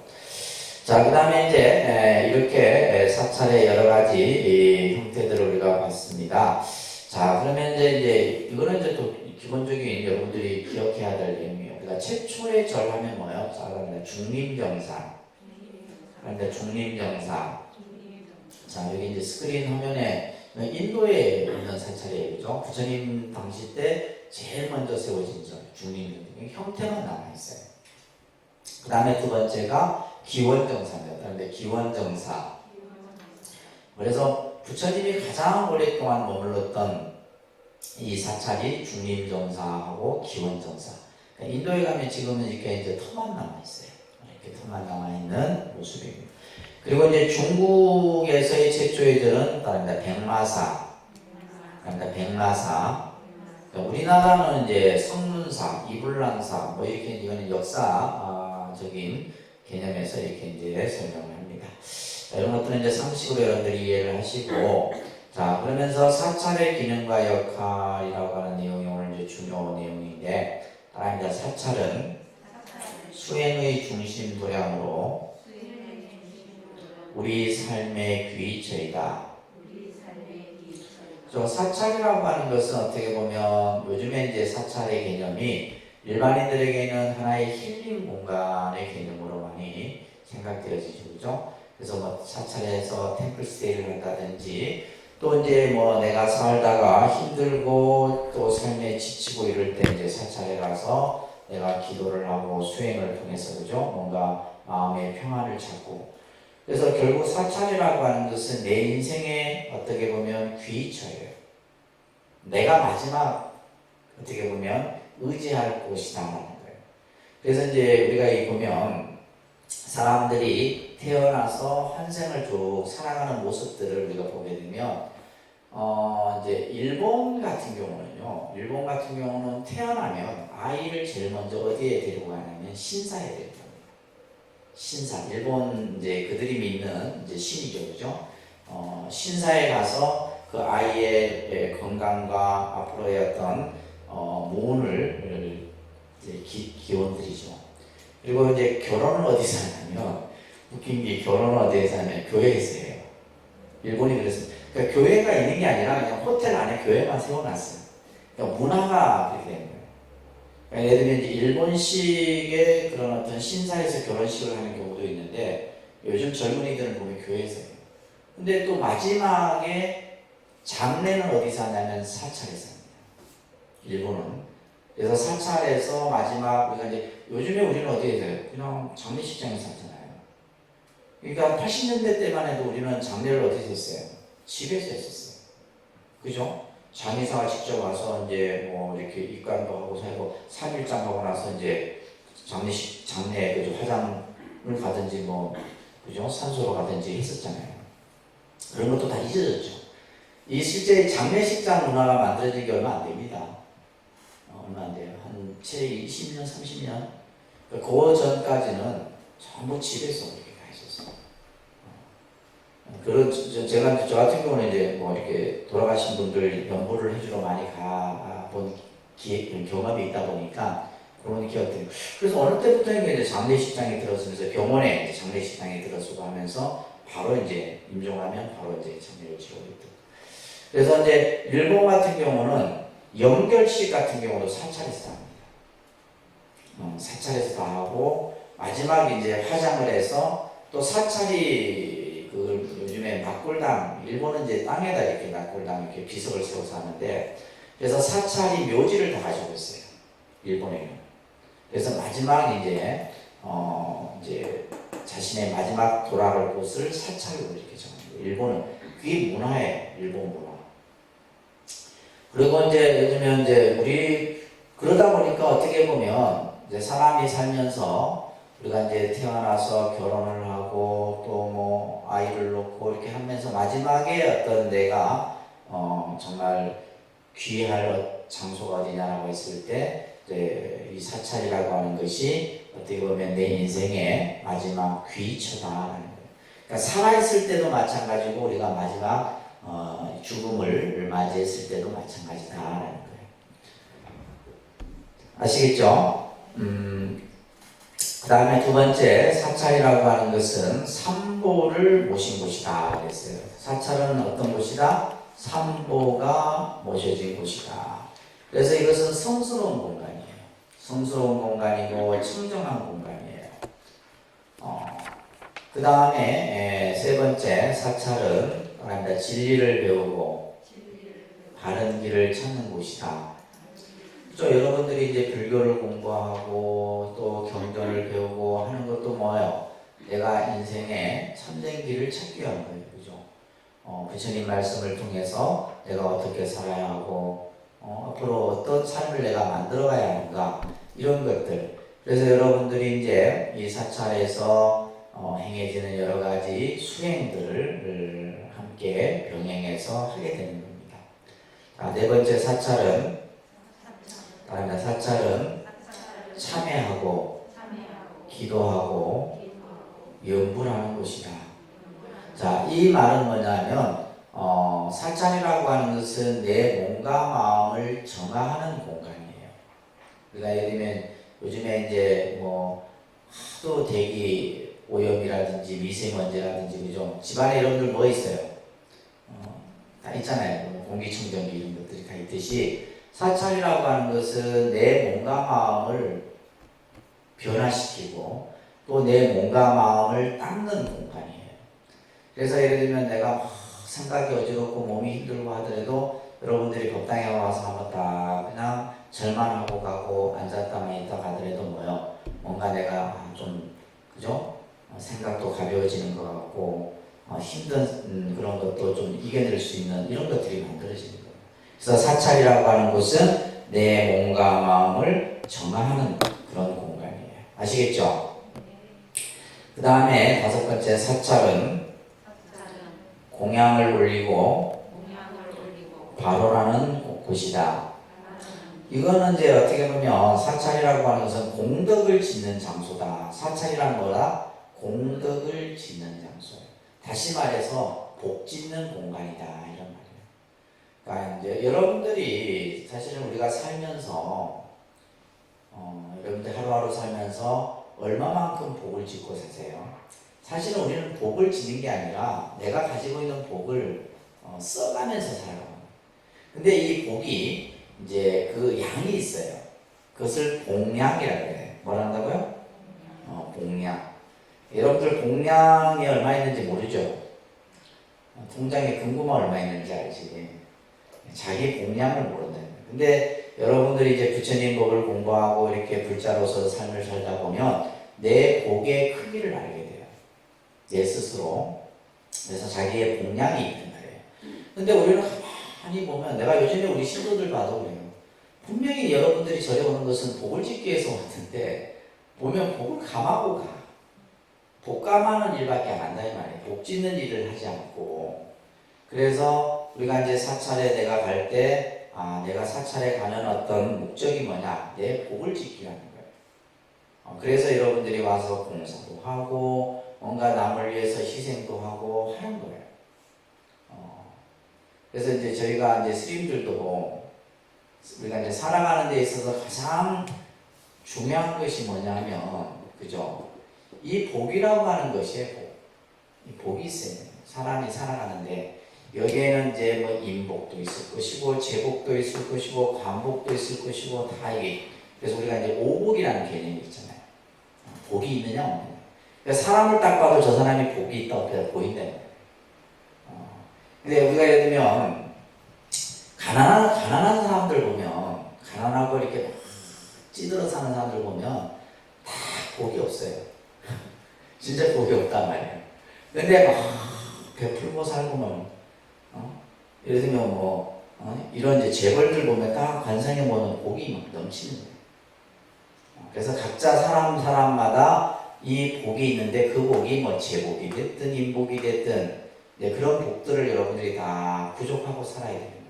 자, 그 다음에 이제 이렇게 사찰의 여러 가지 형태들을 우리가 봤습니다. 자, 그러면 이제 이거는 이제 또 기본적인 여러분들이 기억해야 될 내용이에요. 그러니까 최초의 절 하면 뭐예요? 자, 그러면 중림정사. 그러니까 중림정사. 자, 여기 이제 스크린 화면에 인도에 있는 사찰이에요. 그죠? 부처님 당시 때 제일 먼저 세워진 절, 중림정사. 형태만 남아있어요. 그 다음에 두 번째가 기원정사입니다. 그런데 기원정사. 그래서 부처님이 가장 오랫동안 머물렀던 이 사찰이 중림정사하고 기원정사. 그러니까 인도에 가면 지금은 이렇게 이제 터만 남아있어요. 이렇게 터만 남아있는 모습입니다. 그리고 이제 중국에서의 최초의 절은 그러니까 백마사. 그러니까 백마사. 우리나라는 이제 성문사, 이불랑사, 뭐 이렇게 이거는 역사적인 개념에서 이렇게 이제 설명을 합니다. 자, 이런 것들은 이제 상식으로 여러분들이 이해를 하시고, 자, 그러면서 사찰의 기능과 역할이라고 하는 내용이 오늘 이제 중요 내용인데, 따라합니다. 사찰은 수행의 중심 도량으로 우리 삶의 귀처이다. 사찰이라고 하는 것은 어떻게 보면 요즘에 이제 사찰의 개념이 일반인들에게는 하나의 힐링 공간의 개념으로 많이 생각되어지죠. 그죠? 그래서 뭐 사찰에서 템플스테이를 한다든지 또 이제 뭐 내가 살다가 힘들고 또 삶에 지치고 이럴 때 이제 사찰에 가서 내가 기도를 하고 수행을 통해서 그죠? 뭔가 마음의 평안을 찾고 그래서 결국 사찰이라고 하는 것은 내 인생의 어떻게 보면 귀처예요. 내가 마지막 어떻게 보면 의지할 곳이다라는 거예요. 그래서 이제 우리가 이 보면 사람들이 태어나서 한 생을 쭉 살아가는 모습들을 우리가 보게 되면 이제 일본 같은 경우는 태어나면 아이를 제일 먼저 어디에 데리고 가냐면 신사에 데리고 갑니다. 신사, 일본 이제 그들이 믿는 이제 신이죠, 그죠? 신사에 가서 그 아이의 건강과 앞으로의 어떤 모훈을 이제 기원드리죠. 그리고 이제 결혼을 어디서 하냐면 웃긴 게 결혼을 어디에서 하냐면 교회에서 해요. 일본이 그랬습니다. 그러니까 교회가 있는 게 아니라 그냥 호텔 안에 교회만 세워놨어요. 그러니까 문화가 그렇게 되는 거예요. 그러니까 예를 들면 이제 일본식의 그런 어떤 신사에서 결혼식을 하는 경우도 있는데 요즘 젊은이들은 보면 교회에서 해요. 근데 또 마지막에 장례는 어디서 하냐면 사찰에서 합니다. 일본은. 그래서 사찰에서 마지막 우리가 이제 요즘에 우리는 어디에 해요? 그냥 장례식장에서 하잖아요. 그러니까 80년대 때만 해도 우리는 장례를 어디서 했어요? 집에서 했었어요. 그죠? 장의사가 직접 와서 이제 뭐 이렇게 입관도 하고 살고 3일장 하고 나서 이제 장례 그죠? 화장을 가든지 뭐 그죠? 산소로 가든지 했었잖아요. 그런 것도 다 잊어졌죠. 이 실제 장례식장 문화가 만들어진 게 얼마 안 됩니다. 얼마 안 돼요. 한 채 20년, 30년. 그 전까지는 전부 집에서 이렇게 다 했었어요. 제가 저 같은 경우는 이제 뭐 이렇게 돌아가신 분들 연보를 해주러 많이 가본 경험이 있다 보니까 그런 기억들이. 그래서 어느 때부터 이제 장례식장에 들어서면서 병원에 이제 장례식장에 들어서고 하면서 바로 이제 임종하면 바로 이제 장례를 치르고 있고. 그래서 이제 일본 같은 경우는 영결식 같은 경우도 사찰에서 합니다. 사찰에서 다 하고 마지막에 이제 화장을 해서 또 사찰이 그 요즘에 낙골당 일본은 이제 땅에다 이렇게 낙골당 이렇게 비석을 세워서 하는데 그래서 사찰이 묘지를 다 가지고 있어요. 일본에는. 그래서 마지막 이제 자신의 마지막 돌아갈 곳을 사찰로 이렇게 정합니다. 일본은 그게 문화예요. 일본 문화. 그리고 이제 요즘에 이제 우리 그러다 보니까 어떻게 보면 이제 사람이 살면서 우리가 이제 태어나서 결혼을 하고 또 뭐 아이를 놓고 이렇게 하면서 마지막에 어떤 내가 정말 귀할 장소가 어디냐라고 했을 때 이제 이 사찰이라고 하는 것이 어떻게 보면 내 인생의 마지막 귀처다라는 거예요. 그러니까 살아있을 때도 마찬가지고 우리가 마지막 죽음을 맞이했을 때도 마찬가지다라는 거예요. 아시겠죠? 그 다음에 두 번째 사찰이라고 하는 것은 삼보를 모신 곳이다 그랬어요. 사찰은 어떤 곳이다? 삼보가 모셔진 곳이다. 그래서 이것은 성스러운 공간이에요. 성스러운 공간이고 청정한 공간이에요. 그 다음에 세 번째 사찰은 진리를 배우고 바른 길을 찾는 곳이다. 그렇죠? 여러분들이 이제 불교를 공부하고 또 경전을 배우고 하는 것도 뭐예요? 내가 인생의 참된 길을 찾기 위한 거예요. 그죠? 부처님 말씀을 통해서 내가 어떻게 살아야 하고 앞으로 어떤 삶을 내가 만들어가야 하는가 이런 것들. 그래서 여러분들이 이제 이 사찰에서 행해지는 여러 가지 수행들을 함께 병행해서 하게 되는 겁니다. 자, 네 번째 사찰은 참회하고 기도하고 염불하는 곳이다. 자, 이 말은 뭐냐면 사찰이라고 하는 것은 내 몸과 마음을 정화하는 공간이에요. 그러니까 예를 들면 요즘에 이제 뭐 하도 대기 오염이라든지 미세먼지라든지 그죠? 집안에 여러분들 뭐 있어요? 다 있잖아요. 공기청정기 이런 것들이 다 있듯이 사찰이라고 하는 것은 내 몸과 마음을 변화시키고 또 내 몸과 마음을 닦는 공간이에요. 그래서 예를 들면 내가 막 생각이 어지럽고 몸이 힘들고 하더라도 여러분들이 법당에 와서 한번 딱 그냥 절만하고 가고 앉았다만 있다 가더라도 뭐요? 뭔가 내가 좀 그죠? 생각도 가벼워지는 것 같고 힘든 그런 것도 좀 이겨낼 수 있는 이런 것들이 만들어지는 거예요. 그래서 사찰이라고 하는 곳은 내 몸과 마음을 정화하는 그런 공간이에요. 아시겠죠? 그 다음에 다섯 번째 사찰은 공양을 올리고 발언하는 곳이다. 이거는 이제 어떻게 보면 사찰이라고 하는 것은 공덕을 짓는 장소다. 사찰이란 뭐다? 공덕을 짓는 장소예요. 다시 말해서 복 짓는 공간이다 이런 말이에요. 그러니까 이제 여러분들이 사실은 우리가 살면서 여러분들 하루하루 살면서 얼마만큼 복을 짓고 사세요? 사실은 우리는 복을 짓는 게 아니라 내가 가지고 있는 복을 써가면서 살아가는. 근데 이 복이 이제 그 양이 있어요. 그것을 복량이라고 해요. 뭐라 한다고요? 복량. 여러분들 복량이 얼마 있는지 모르죠? 통장에 금고만 얼마 있는지 알지? 자기 복량을 모른다. 근데 여러분들이 이제 부처님 법을 공부하고 이렇게 불자로서 삶을 살다 보면 내 복의 크기를 알게 돼요. 내 스스로. 그래서 자기의 복량이 있단 말이에요. 근데 우리는 가만히 보면 내가 요즘에 우리 신도들 봐도 그래요. 분명히 여러분들이 저래 오는 것은 복을 짓기 위해서 왔는데 보면 복을 감하고 가. 복감하는 일밖에 안 한다 이 말이에요. 복 짓는 일을 하지 않고. 그래서 우리가 이제 사찰에 내가 갈 때 내가 사찰에 가는 어떤 목적이 뭐냐? 내 복을 짓기 위한 거예요. 그래서 여러분들이 와서 봉사도 하고 뭔가 남을 위해서 희생도 하고 하는 거예요. 그래서 이제 저희가 이제 스님들도 우리가 이제 살아가는 데 있어서 가장 중요한 것이 뭐냐면, 그죠? 이 복이라고 하는 것이 이 복이 있어요. 사람이 살아가는데 여기에는 이제 뭐 인복도 있을 것이고 제복도 있을 것이고 관복도 있을 것이고 다 이게. 그래서 우리가 이제 오복이라는 개념이 있잖아요. 복이 있느냐 없느냐. 그러니까 사람을 딱 봐도 저 사람이 복이 있다 없다 보인다는 거예요. 근데 우리가 예를 들면 가난한 사람들 보면 가난하고 이렇게 막 찌들어 사는 사람들 보면 다 복이 없어요. 진짜 복이 없단 말이에요. 근데 막 베풀고 살고 뭐 예를 들면 뭐 이런 이제 재벌들 보면 딱 관상에 보면 복이 막 넘치는 거예요. 그래서 각자 사람마다 이 복이 있는데 그 복이 뭐 재복이 됐든 인복이 됐든 그런 복들을 여러분들이 다 부족하고 살아야 되는 거예요.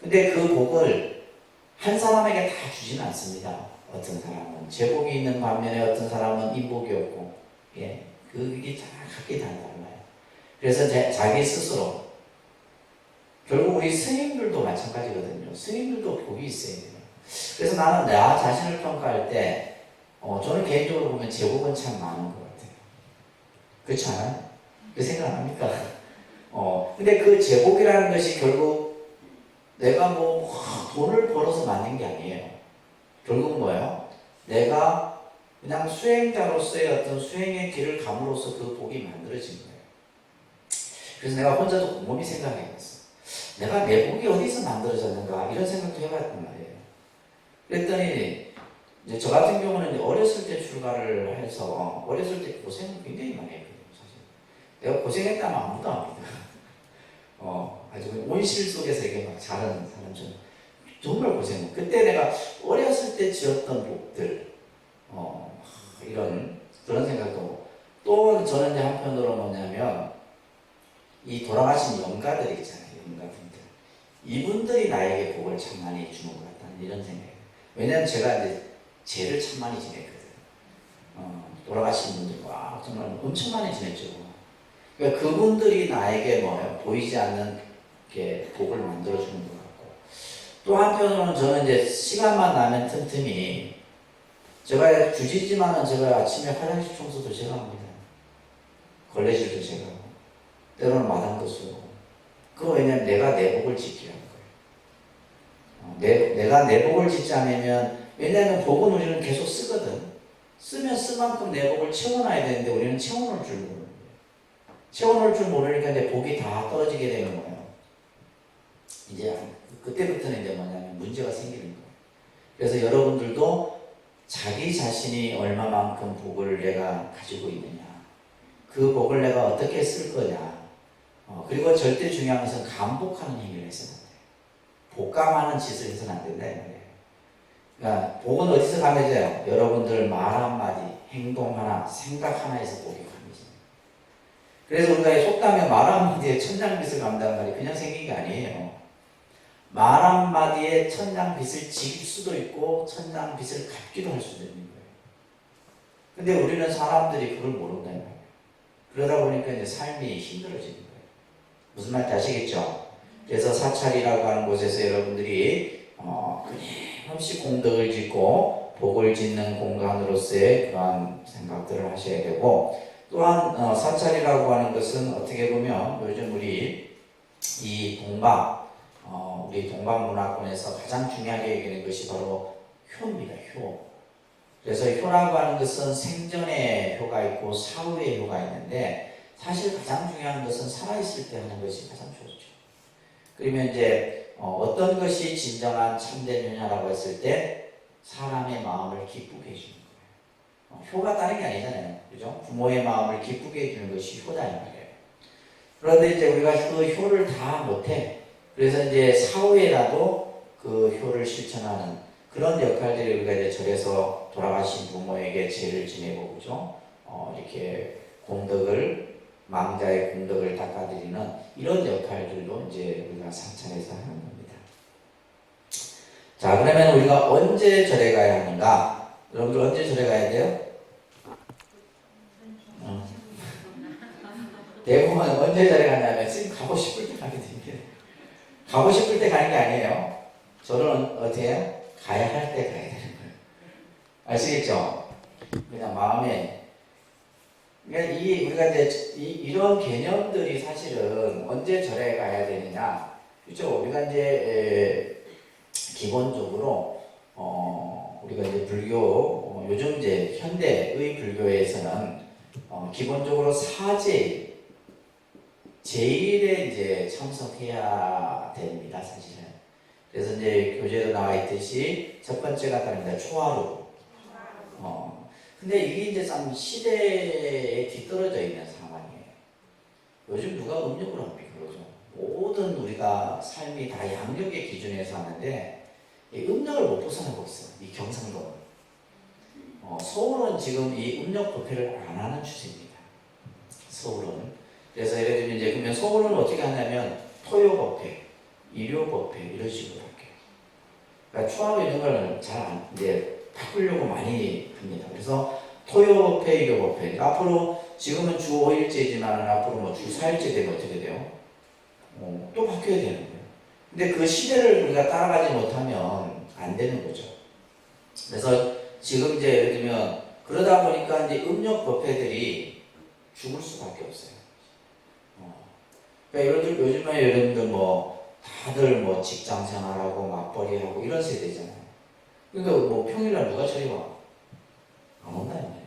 근데 그 복을 한 사람에게 다 주지는 않습니다. 어떤 사람은 재복이 있는 반면에 어떤 사람은 인복이 없고, 그게 다 각기 다 달라요. 그래서 자기 스스로 결국 우리 스님들도 마찬가지거든요. 스님들도 복이 있어야 돼요. 그래서 나는 나 자신을 평가할 때 저는 개인적으로 보면 제복은 참 많은 것 같아요. 그렇지 않아요? 그 생각 안 합니까? 근데 그 제복이라는 것이 결국 내가 뭐 돈을 벌어서 만든 게 아니에요. 결국 뭐예요? 내가 그냥 수행자로서의 어떤 수행의 길을 감으로써 그 복이 만들어진 거예요. 그래서 내가 혼자도 곰곰이 생각해봤어. 내가 내 복이 어디서 만들어졌는가 이런 생각도 해봤단 말이에요. 그랬더니 이제 저 같은 경우는 이제 어렸을 때 출가를 해서 어렸을 때 고생을 굉장히 많이 했거든요. 사실 내가 고생했다면 아무도 안 믿어. 아주 온실 속에서 이렇게 막 자라는 사람처럼 정말 고생을. 그때 내가 어렸을 때 지었던 복들, 이런 그런 생각도. 또 저는 이제 한편으로 뭐냐면 이 돌아가신 영가들 있잖아요. 영가분들. 이분들이 나에게 복을 참 많이 주는 것 같다는 이런 생각이에요. 왜냐하면 제가 이제 죄를 참 많이 지냈거든요. 돌아가신 분들과 정말 엄청 많이 지냈죠. 그러니까 그분들이 나에게 보이지 않는 게 복을 만들어주는 것 같고, 또 한편으로는 저는 이제 시간만 나면 틈틈이 제가 주지지만은 제가 아침에 화장실 청소도 제가 합니다. 걸레질도 제가 하고, 때로는 마당도 쓰고. 그거 왜냐면 내가 내 복을 지키라는 거예요. 내가 내 복을 짓지 않으면, 왜냐면 복은 우리는 계속 쓰거든. 쓰면 쓴 만큼 내 복을 채워놔야 되는데 우리는 채워놓을 줄 모르는 거예요. 채워놓을 줄 모르니까 이제 복이 다 떨어지게 되는 거예요. 이제 그때부터는 이제 뭐냐면 문제가 생기는 거예요. 그래서 여러분들도 자기 자신이 얼마만큼 복을 내가 가지고 있느냐, 그 복을 내가 어떻게 쓸 거냐, 그리고 절대 중요한 것은 감복하는 행위를 해서는 안 돼요. 복감하는 짓을 해서는 안 된다 이 말이에요. 그러니까 복은 어디서 감해져요? 여러분들 말 한마디, 행동 하나, 생각 하나에서 복이 감해져요. 그래서 우리가 속담에 말 한마디에 천냥빚을 감다는 말이 그냥 생긴 게 아니에요. 말 한마디에 천냥빚을 지길 수도 있고 천냥빚을 갚기도 할 수도 있는 거예요. 근데 우리는 사람들이 그걸 모른다는 거예요. 그러다 보니까 이제 삶이 힘들어지는 거예요. 무슨 말인지 아시겠죠? 그래서 사찰이라고 하는 곳에서 여러분들이 끊임없이 공덕을 짓고 복을 짓는 공간으로서의 그러한 생각들을 하셔야 되고, 또한 사찰이라고 하는 것은 어떻게 보면 요즘 우리 이 우리 동방 문화권에서 가장 중요하게 여기는 것이 바로 효입니다. 효. 그래서 효라고 하는 것은 생전의 효가 있고 사후의 효가 있는데, 사실 가장 중요한 것은 살아있을 때 하는 것이 가장 좋죠. 그러면 이제 어떤 것이 진정한 참된 효냐라고 했을 때 사람의 마음을 기쁘게 해주는 거예요. 효가 다른 게 아니잖아요. 그죠? 부모의 마음을 기쁘게 해주는 것이 효다 이 말이에요. 그런데 이제 우리가 그 효를 다 못해. 그래서 이제 사후에라도 그 효를 실천하는 그런 역할들이 우리가 이제 절에서 돌아가신 부모에게 제를 지내고, 그죠? 이렇게 망자의 공덕을 닦아드리는 이런 역할들도 이제 우리가 사찰에서 하는 겁니다. 자, 그러면 우리가 언제 절에 가야 하는가? 여러분들 언제 절에 가야 돼요? 대부분 언제 절에 가냐면 지금 가고 싶을 때 가게 됩니다. 가고 싶을 때 가는 게 아니에요. 저는 어떻게 해요? 가야 할 때 가야 되는 거예요. 아시겠죠? 그냥 마음에. 그러니까 우리가 이제 이런 개념들이 사실은 언제 절에 가야 되느냐. 그렇죠? 우리가 이제 기본적으로 우리가 이제 불교 요즘 이제 현대의 불교에서는 기본적으로 사제 제일에 이제 참석해야 됩니다, 사실은. 그래서 이제 교재도 나와 있듯이 첫 번째가 답니다. 초하루. 근데 이게 이제 참 시대에 뒤떨어져 있는 상황이에요. 요즘 누가 음력을 합니까? 그러죠. 모든 우리가 삶이 다 양력의 기준에서 하는데 이 음력을 못 벗어나고 있어요. 이 경상도. 서울은 지금 이 음력 법회를 안 하는 추세입니다. 서울은. 그래서 예를 들면 이제 그러면 서울은 어떻게 하냐면 토요 법회, 일요 법회 이런 식으로 할게요. 그러니까 초하루 이런 걸 잘 이제 바꾸려고 많이 합니다. 그래서 토요 법회, 일요 법회. 앞으로 지금은 주 5일제지만 앞으로 뭐 주 4일제 되면 어떻게 돼요? 또 바뀌어야 되는 거예요. 근데 그 시대를 우리가 따라가지 못하면 안 되는 거죠. 그래서 지금 이제 예를 들면 그러다 보니까 이제 음력 법회들이 죽을 수밖에 없어요. 그러니까 요즘에 여러분들 뭐 다들 뭐 직장 생활하고 맞벌이하고 이런 세대잖아요. 그러니까 뭐 평일날 누가 저리 와? 안 온다는 거예요.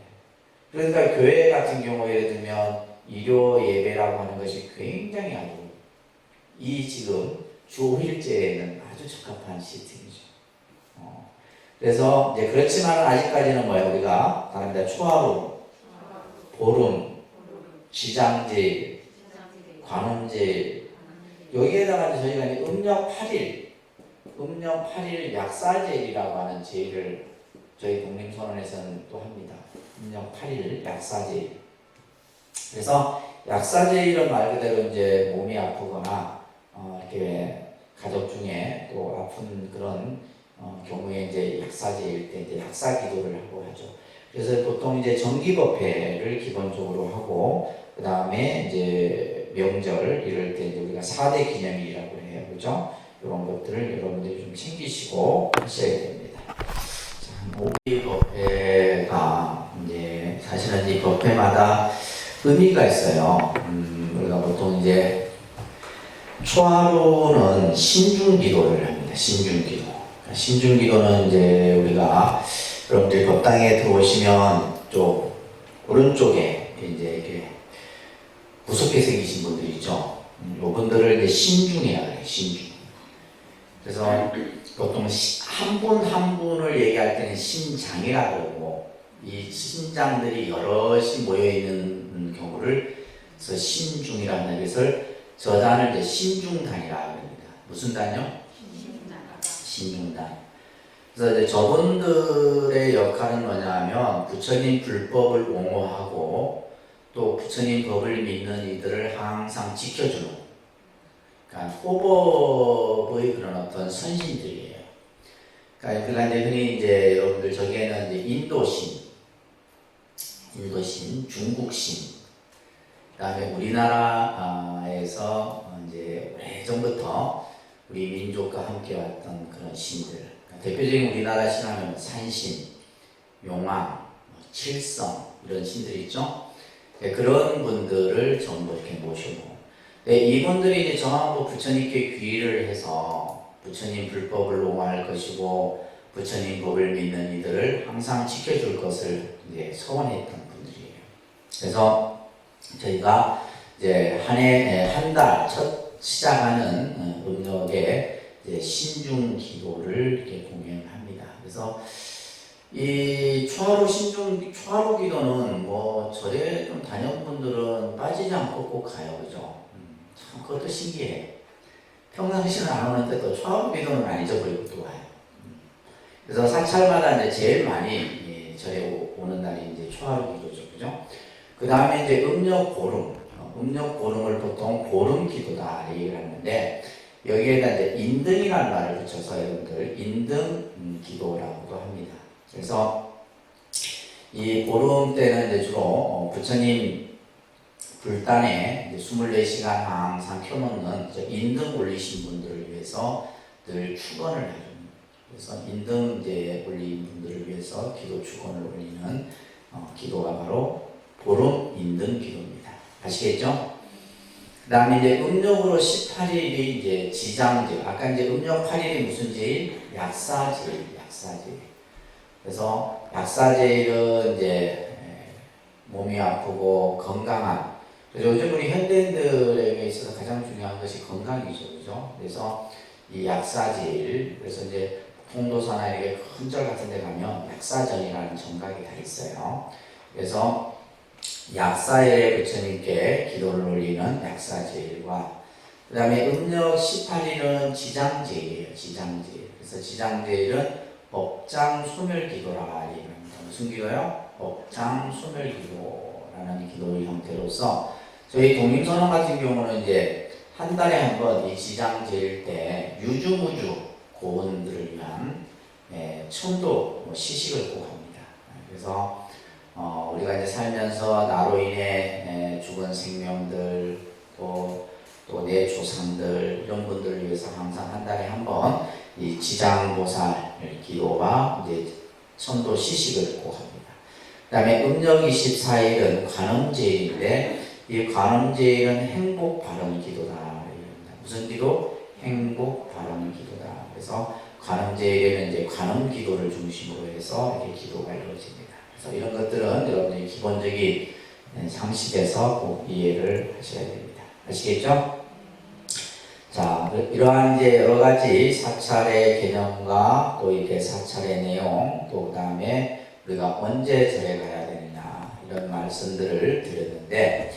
그러니까 교회 같은 경우에 예를 들면 일요 예배라고 하는 것이 굉장히 아주 이 지금 주 5일제에는 아주 적합한 시스템이죠. 그래서 이제 그렇지만 아직까지는 뭐예요? 우리가 다른 데 초하루, 보름, 지장제일, 관음제일 여기에다가 저희가 이제 음력 8일 약사제일이라고 하는 제일을 저희 독립선언에서는 또 합니다. 음력 8일 약사제일. 그래서 약사제일은 말 그대로 이제 몸이 아프거나 이렇게 가족 중에 또 아픈 그런 경우에 이제 약사제일 때 이제 약사기도를 하고 하죠. 그래서 보통 이제 정기법회를 기본적으로 하고 그 다음에 이제 명절 이럴 때 이제 우리가 4대 기념일이라고 해요, 그죠? 이런 것들을 여러분들이 좀 챙기시고 하셔야 됩니다. 이 법회가 이제 사실은 이 법회마다 의미가 있어요. 우리가 보통 이제 초하루는 신중기도를 합니다. 신중기도. 신중기도는 이제 우리가 여러분들 법당에 들어오시면 쪽 오른쪽에 이제 이렇게 무섭게 생기신 분들 있죠. 요분들을 이제 신중이라 그래요. 신중. 그래서 보통 한 분 한 분을 얘기할 때는 신장이라 그러고 이 신장들이 여럿이 모여 있는 경우를 그래서 신중이라는 것을 저단을 이제 신중단이라 합니다. 무슨 단요? 신중단. 그래서 이제 저분들의 역할은 뭐냐면 부처님 불법을 옹호하고 또 부처님 법을 믿는 이들을 항상 지켜주는, 그러니까 호법의 그런 어떤 선신들이에요. 그러니까 이제 흔히 이제 여러분들 저기에는 이제 인도신, 중국신, 그다음에 우리나라에서 이제 오래전부터 우리 민족과 함께 왔던 그런 신들. 그러니까 대표적인 우리나라 신하면 산신, 용왕, 칠성 이런 신들이 있죠. 그런 분들을 전부 이렇게 모시고, 이분들이 이제 정한부 부처님께 귀의를 해서 부처님 불법을 옹호할 것이고 부처님 법을 믿는 이들을 항상 지켜줄 것을 이제 서원했던 분들이에요. 그래서 저희가 이제 한 달 첫 시작하는 음력에 이제 신중 기도를 이렇게 공연합니다. 그래서 이 초하루 기도는 뭐 절에 좀 다녀온 분들은 빠지지 않고 꼭 가요, 그죠? 참 그것도 신기해. 평상시는 안 오는데도 초하루 기도는 안 잊어버리고 또 와요. 그래서 사찰마다 이제 제일 많이 절에 오는 날이 이제 초하루 기도죠, 그죠? 그 다음에 이제 음력 보름을 보통 보름 기도다 얘기를 하는데 여기에다 이제 인등이라는 말을 붙여서 여러분들 인등 기도라고도 합니다. 그래서 이 보름 때는 이제 주로 부처님 불단에 이제 24시간 항상 켜놓는 인등 올리신 분들을 위해서 늘 축원을 해줍니다. 그래서 인등 이제 올린 분들을 위해서 기도 축원을 올리는 기도가 바로 보름 인등 기도입니다. 아시겠죠? 그 다음에 이제 음력으로 18일이 이제 지장제일. 아까 이제 음력 8일이 무슨 제일? 약사제일. 그래서 약사제일은 이제 몸이 아프고 건강한. 그래서 요즘 우리 현대인들에게 있어서 가장 중요한 것이 건강이죠, 그죠? 그래서 이 약사제일. 그래서 이제 통도사나 이렇게 큰 절 같은 데 가면 약사전이라는 정각이 다 있어요. 그래서 약사의 부처님께 기도를 올리는 약사제일과 그 다음에 음력 18일은 지장제일이에요. 지장제일. 그래서 지장제일은 법장 소멸기도라 얘기합니다. 무슨 기도요? 법장 소멸기도라는 기도의 형태로서 저희 독립선언 같은 경우는 이제 한 달에 한 번 이 지장제일 때 유주무주 고원들을 위한 천도 시식을 꼭 합니다. 그래서 우리가 이제 살면서 나로 인해 죽은 생명들 또 내 조상들 이런 분들을 위해서 항상 한 달에 한 번 이 지장보살 기도와 이제 천도 시식을 꼭 합니다. 그 다음에 음력 24일은 관음제일인데 이 관음제일은 행복 발언 기도다. 무슨 기도? 행복 발언 기도다. 그래서 관음제일에는 이제 관음 기도를 중심으로 해서 이렇게 기도가 이루어집니다. 그래서 이런 것들은 여러분들이 기본적인 상식에서 꼭 이해를 하셔야 됩니다. 아시겠죠? 자, 이러한 이제 여러 가지 사찰의 개념과 또 이렇게 사찰의 내용, 또 그 다음에 우리가 언제 절에 가야 되느냐 이런 말씀들을 드렸는데,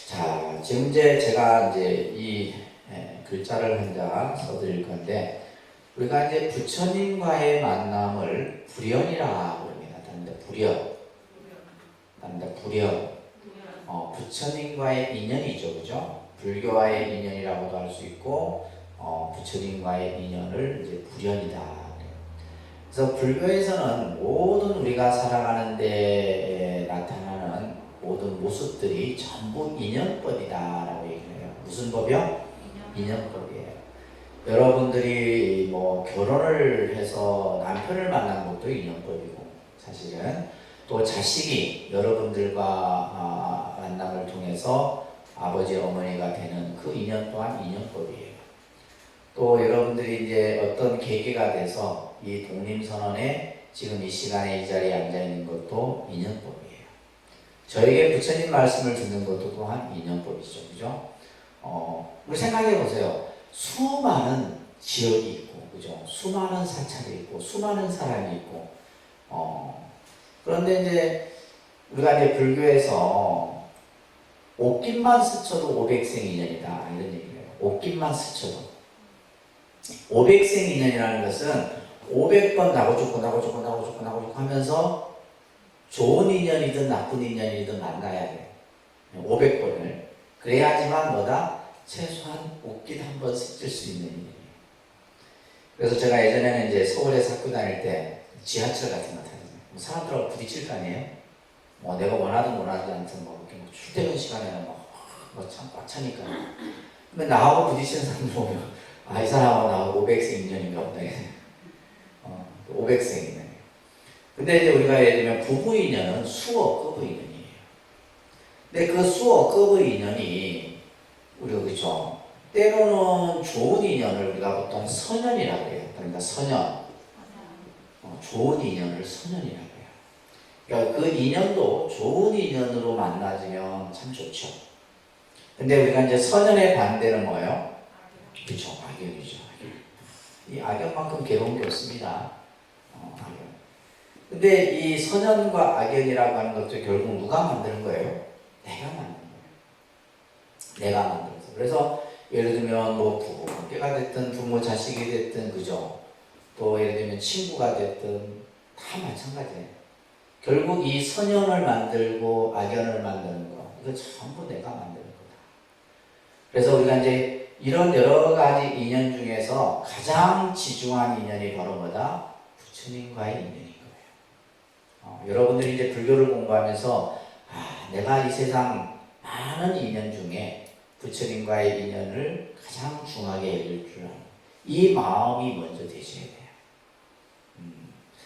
자, 지금 이제 제가 이제 이 글자를 한 장 써드릴 건데, 우리가 이제 부처님과의 만남을 불연이라고 합니다. 불연. 부처님과의 인연이죠, 그죠? 불교와의 인연이라고도 할 수 있고, 부처님과의 인연을 이제 불연이다. 그래서 불교에서는 모든 우리가 살아가는 데 나타나는 모든 모습들이 전부 인연법이다라고 얘기해요. 무슨 법이요? 인연법이에요. 여러분들이 뭐 결혼을 해서 남편을 만난 것도 인연법이고, 사실은 또 자식이 여러분들과 만남을 통해서 아버지 어머니가 되는 그 인연 또한 인연법이에요. 또 여러분들이 이제 어떤 계기가 돼서 이 독립선언에 지금 이 시간에 이 자리에 앉아 있는 것도 인연법이에요. 저에게 부처님 말씀을 듣는 것도 또한 인연법이죠, 그죠? 우리 생각해 보세요. 수많은 지역이 있고, 그죠? 수많은 사찰이 있고, 수많은 사람이 있고, 그런데 이제 우리가 이제 불교에서 옷깃만 스쳐도 500생 인연이다 이런 얘기예요. 옷깃만 스쳐도 500생 인연이라는 것은 500번 나고 죽고 하면서 좋은 인연이든 나쁜 인연이든 만나야 돼요. 500번을 그래야지만 뭐다? 최소한 옷깃 한 번 스칠 수 있는 인연이에요. 그래서 제가 예전에는 이제 서울에서 학교 다닐 때 지하철 같은 거 타잖아요. 사람들하고 부딪힐 거 아니에요? 뭐 내가 원하든 원하지 않든 뭐 이렇게 출퇴근 시간에는 참 꽉 차니까. 근데 나하고 부딪히는 사람들 보면 이 사람하고 나하고 500생 인연인가 보다. 500생 인연. 근데 이제 우리가 예를 들면 부부 인연은 수억급의 인연이에요. 근데 그 수억급의 인연이 우리가 그죠? 때로는 좋은 인연을 우리가 보통 선연이라고 해요. 그러니까 선연. 좋은 인연을 선연이라고 해요. 그러니까 그 인연도 좋은 인연으로 만나지면 참 좋죠. 근데 우리가 이제 선연의 반대는 뭐예요? 그렇죠. 악연이죠. 이 악연만큼 괴로운 게 없습니다. 악연. 근데 이 선연과 악연이라고 하는 것도 결국 누가 만드는 거예요? 내가 만드는 거예요. 내가 만들어서. 그래서 예를 들면 뭐 부부 관계가 됐든 부모 자식이 됐든 그죠? 또 예를 들면 친구가 됐든 다 마찬가지예요. 결국 이 선연을 만들고 악연을 만드는 거, 이거 전부 내가 만드는 거다. 그래서 우리가 이제 이런 여러 가지 인연 중에서 가장 지중한 인연이 바로 뭐다? 부처님과의 인연인 거예요. 여러분들이 이제 불교를 공부하면서 내가 이 세상 많은 인연 중에 부처님과의 인연을 가장 중하게 여길 줄 아는 이 마음이 먼저 되셔야 돼요.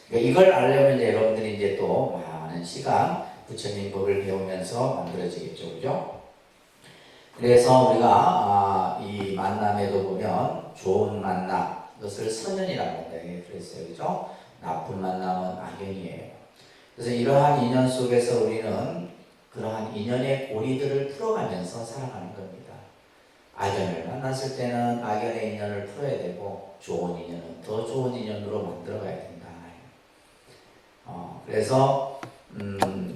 그러니까 이걸 알려면 이제 여러분들이 이제 또 많은 시간 부처님 법을 배우면서 만들어지겠죠, 그죠? 그래서 우리가 이 만남에도 보면 좋은 만남, 이것을 선연이라고 한다 그랬어요, 그죠? 나쁜 만남은 악연이에요. 그래서 이러한 인연 속에서 우리는 그러한 인연의 고리들을 풀어가면서 살아가는 겁니다. 악연을 만났을 때는 악연의 인연을 풀어야 되고 좋은 인연은 더 좋은 인연으로 만들어가야 된다. 그래서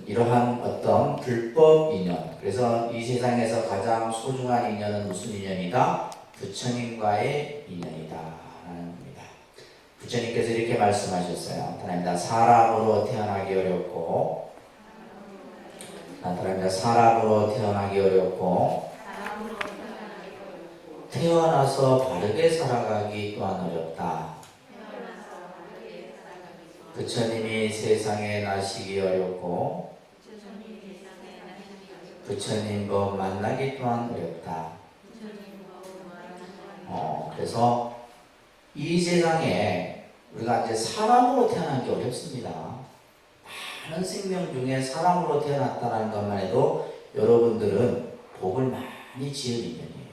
이러한 어떤 불법 인연, 그래서 이 세상에서 가장 소중한 인연은 무슨 인연이다? 부처님과의 인연이다 라는 겁니다. 부처님께서 이렇게 말씀하셨어요. 하나님다 사람으로 태어나기 어렵고 하나님다 사람으로 태어나기 어렵고 태어나서 바르게 살아가기 또한 어렵다. 부처님이 세상에 나시기 어렵고 부처님 법 만나기 또한 어렵다. 그래서 이 세상에 우리가 이제 사람으로 태어난 게 어렵습니다. 많은 생명 중에 사람으로 태어났다는 것만 해도 여러분들은 복을 많이 지을 인연이에요.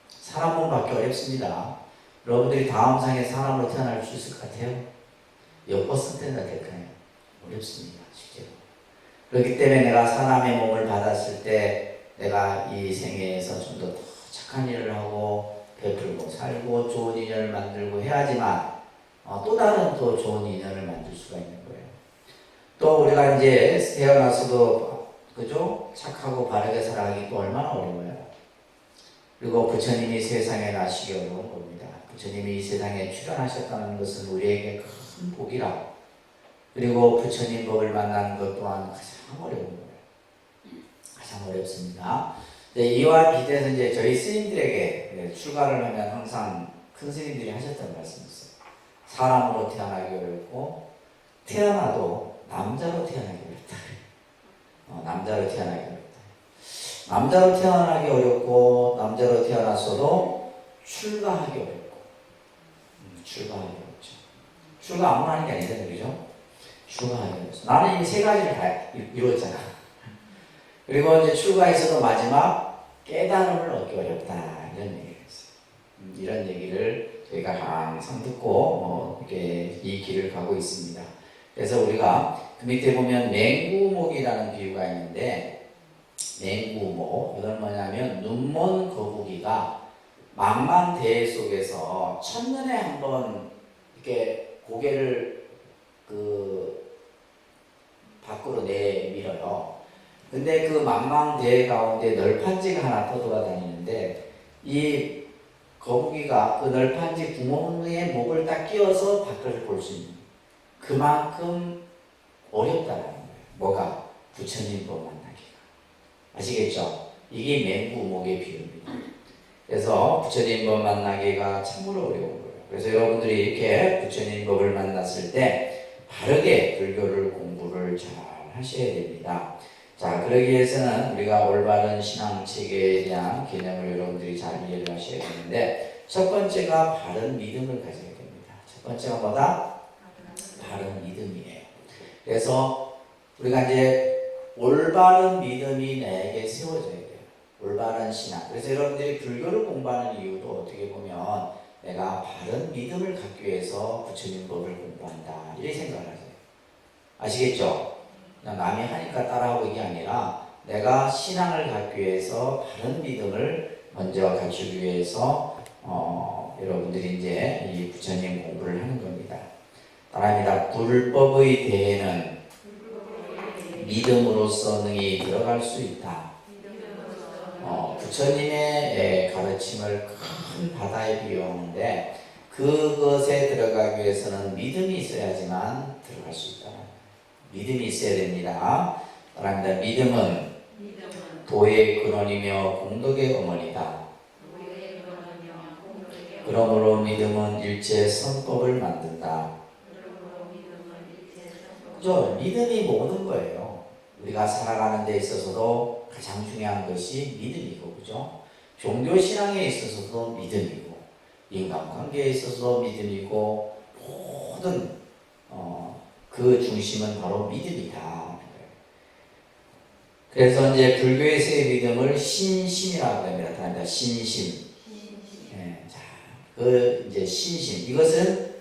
사람 몸 받기 어렵습니다. 여러분들이 다음 생에 사람으로 태어날 수 있을 것 같아요? 몇 퍼센트나 될까요? 어렵습니다. 실제로. 그렇기 때문에 내가 사람의 몸을 받았을 때 내가 이 생애에서 좀 더 착한 일을 하고 베풀고 살고 좋은 인연을 만들고 해야지만 또 다른 또 좋은 인연을 만들 수가 있는 거예요. 또 우리가 이제 태어나서도 그죠? 착하고 바르게 살아가기 또 얼마나 어려워요. 그리고 부처님이 세상에 나시기 어려운 겁니다. 부처님이 이 세상에 출현하셨다는 것은 우리에게 큰 복이라. 그리고 부처님 법을 만나는 것 또한 가장 어려운 거예요. 가장 어렵습니다. 이와 비대해서 이제 저희 스님들에게 출가를 하면 항상 큰 스님들이 하셨던 말씀이 있어요. 사람으로 태어나기 어렵고 태어나도 남자로 태어나기 어렵다. 남자로 태어나기 어렵다. 남자로 태어나기 어렵고 남자로 태어났어도 출가하기 어렵고 출가하기 어렵죠. 출가 아무나 하는 게 아니잖아요. 그죠? 출가하기 어렵죠. 나는 이 세 가지를 다 이루었잖아. 그리고 이제 출가에서도 마지막 깨달음을 얻기 어렵다. 이런 얘기를 했어요. 이런 얘기를 저희가 항상 듣고 이렇게 이 길을 가고 있습니다. 그래서 우리가 그 밑에 보면 맹구목이라는 비유가 있는데 맹구목, 이건 뭐냐면 눈먼 거북이가 망망대해 속에서 첫눈에 한번 이렇게 고개를 밖으로 내밀어요. 근데 그 망망대해 가운데 널판지가 하나 떠돌아다니는데 이 거북이가 그 널판지 구멍에 목을 딱 끼워서 밖을 볼 수 있는 그만큼 어렵다는 거예요. 뭐가? 부처님 법 만나기가. 아시겠죠? 이게 맹구목의 비유입니다. 그래서 부처님 법 만나기가 참으로 어려운 거예요. 그래서 여러분들이 이렇게 부처님 법을 만났을 때 바르게 불교를 공부를 잘 하셔야 됩니다. 자, 그러기 위해서는 우리가 올바른 신앙 체계에 대한 개념을 여러분들이 잘 이해를 하셔야 되는데 첫 번째가 바른 믿음을 가져야 됩니다. 첫 번째가 뭐다? 바른 믿음이에요. 그래서 우리가 이제 올바른 믿음이 내게 세워져야 돼요. 올바른 신앙. 그래서 여러분들이 불교를 공부하는 이유도 어떻게 보면 내가 바른 믿음을 갖기 위해서 부처님 법을 공부한다. 이렇게 생각을 하세요. 아시겠죠? 그냥 남이 하니까 따라하고 이게 아니라 내가 신앙을 갖기 위해서 바른 믿음을 먼저 갖추기 위해서 여러분들이 이제 이 부처님 공부를 하는 겁니다. 따라합니다. 불법의 대해는 믿음으로써 능히 들어갈 수 있다. 부처님의 가르침을 큰 바다에 비유하는데 그것에 들어가기 위해서는 믿음이 있어야지만 들어갈 수 있다. 믿음이 있어야 됩니다. 따라합니다. 믿음은 도의 근원이며 공덕의 어머니다. 그러므로 믿음은 일체 선법을 만든다. 그죠? 믿음이 모든 거예요. 우리가 살아가는 데 있어서도 가장 중요한 것이 믿음이고, 그죠? 종교신앙에 있어서도 믿음이고, 인간관계에 있어서도 믿음이고, 모든 그 중심은 바로 믿음이다. 그래서 이제 불교에서의 믿음을 신심이라고 합니다. 신심. 네, 자, 이제 신심. 이것은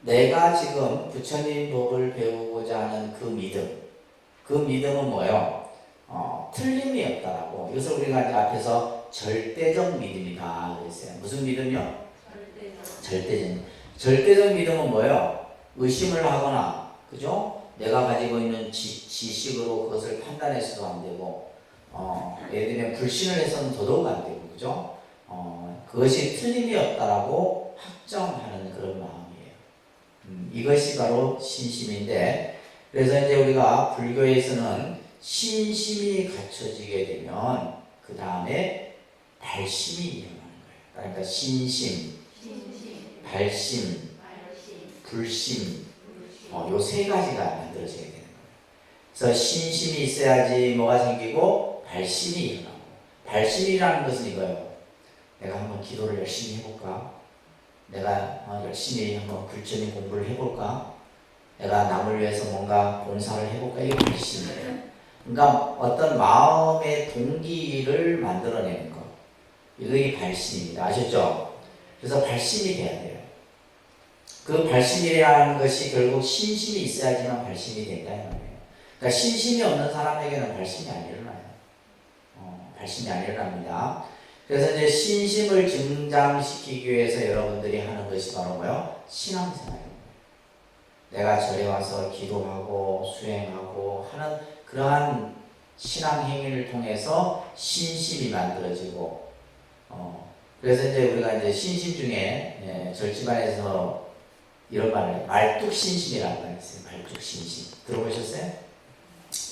내가 지금 부처님 법을 배우고자 하는 그 믿음. 그 믿음은 뭐예요? 틀림이 없다라고. 이것을 우리가 이제 앞에서 절대적 믿음이다 그랬어요. 무슨 믿음이요? 절대적 믿음은 뭐예요? 의심을 하거나, 그죠? 내가 가지고 있는 지식으로 그것을 판단해서도 안 되고, 예를 들면 불신을 해서는 더더욱 안 되고, 그죠? 그것이 틀림이 없다라고 확정하는 그런 마음이에요. 이것이 바로 신심인데, 그래서 이제 우리가 불교에서는 신심이 갖춰지게 되면 그 다음에 발심이 일어나는 거예요. 그러니까 신심, 발심, 불심, 요 세 가지가 만들어져야 되는 거예요. 그래서 신심이 있어야지 뭐가 생기고 발심이 일어나고, 발심이라는 것은 이거예요. 내가 한번 기도를 열심히 해볼까? 내가 열심히 한번 불전인 공부를 해볼까? 내가 남을 위해서 뭔가 봉사를 해볼까? 이게 발심이에요. 그러니까 어떤 마음의 동기를 만들어내는 것, 이게 발심입니다. 아셨죠? 그래서 발심이 돼야 돼요. 그 발심이라는 것이 결국 신심이 있어야지만 발심이 된다 이 말이에요. 그러니까 신심이 없는 사람에게는 발심이 안 일어나요. 발심이 안 일어납니다. 그래서 이제 신심을 증장시키기 위해서 여러분들이 하는 것이 바로 뭐요? 신앙생활입니다. 내가 절에 와서 기도하고 수행하고 하는 그러한 신앙 행위를 통해서 신심이 만들어지고, 그래서 이제 우리가 이제 신심 중에 절집안에서 이런 말을 말뚝신심이라는 말이 있어요. 말뚝신심 들어보셨어요?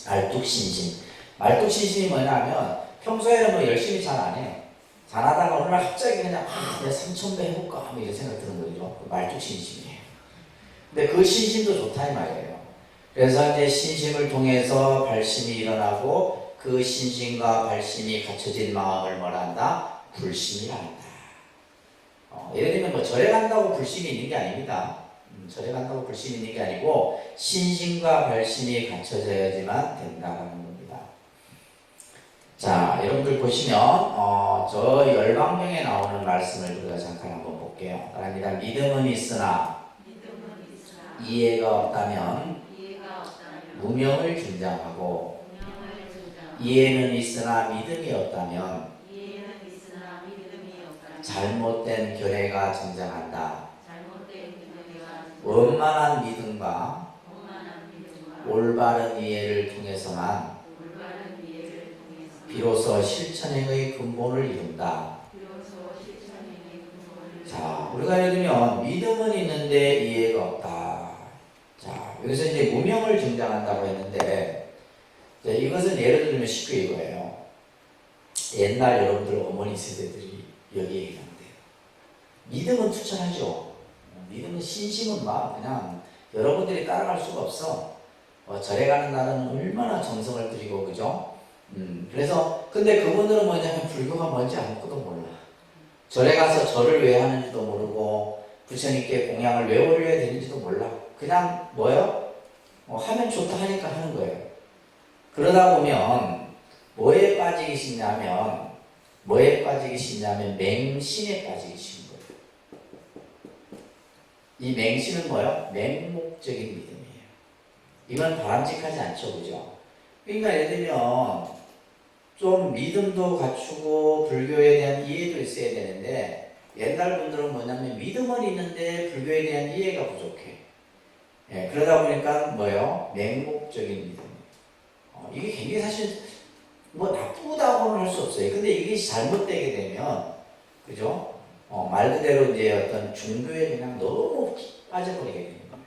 말뚝신심. 말뚝신심이 뭐냐면 평소에는 뭐 열심히 잘 안 해요. 잘하다가 어느 날 갑자기 그냥 내가 3000배 해볼까 하면 이런 생각 드는 거죠. 말뚝신심이에요. 근데 그 신심도 좋다 이 말이에요. 그래서 이제 신심을 통해서 발심이 일어나고 그 신심과 발심이 갖춰진 마음을 뭐라 한다? 불심이라 한다. 예를 들면 뭐 절에 간다고 불심이 있는 게 아닙니다. 절에 간다고 불심이 있는 게 아니고 신심과 발심이 갖춰져야지만 된다는 겁니다. 자, 여러분들 보시면 저 열방명에 나오는 말씀을 우리가 잠깐 한번 볼게요. 그럽니다. 믿음은 있으나 이해가 없다면 무명을 중장하고, 이해는 있으나 믿음이 없다면 잘못된 견해가 등장한다. 원만한 믿음과 올바른 이해를 통해서만 비로소 실천행의 근본을 이룬다. 자, 우리가 예를 들면 믿음은 있는데 이해가 없다. 자, 여기서 이제 무명을 증장한다고 했는데, 이것은 예를 들면 쉽게 이거예요. 옛날 여러분들 어머니 세대들이 여기에 해당돼요. 믿음은 투철하죠. 믿음은 신심은 막 그냥 여러분들이 따라갈 수가 없어. 절에 가는 날은 얼마나 정성을 들이고, 그죠? 그래서 근데 그분들은 뭐냐면 불교가 뭔지 아무것도 몰라. 절에 가서 절을 왜 하는지도 모르고 부처님께 공양을 왜 올려야 되는지도 몰라. 그냥 뭐예요? 하면 좋다 하니까 하는 거예요. 그러다 보면 뭐에 빠지기 쉽냐면 맹신에 빠지기 쉬운 거예요. 이 맹신은 뭐예요? 맹목적인 믿음이에요. 이건 바람직하지 않죠, 그죠? 그러니까 예를 들면 좀 믿음도 갖추고 불교에 대한 이해도 있어야 되는데, 옛날 분들은 뭐냐면 믿음은 있는데 불교에 대한 이해가 부족해. 그러다 보니까 뭐예요? 맹목적인 믿음. 이게 굉장히 사실 뭐 나쁘다고는 할 수 없어요. 근데 이게 잘못되게 되면, 그죠? 말 그대로 이제 어떤 종교에 그냥 너무 빠져버리게 되는 거예요.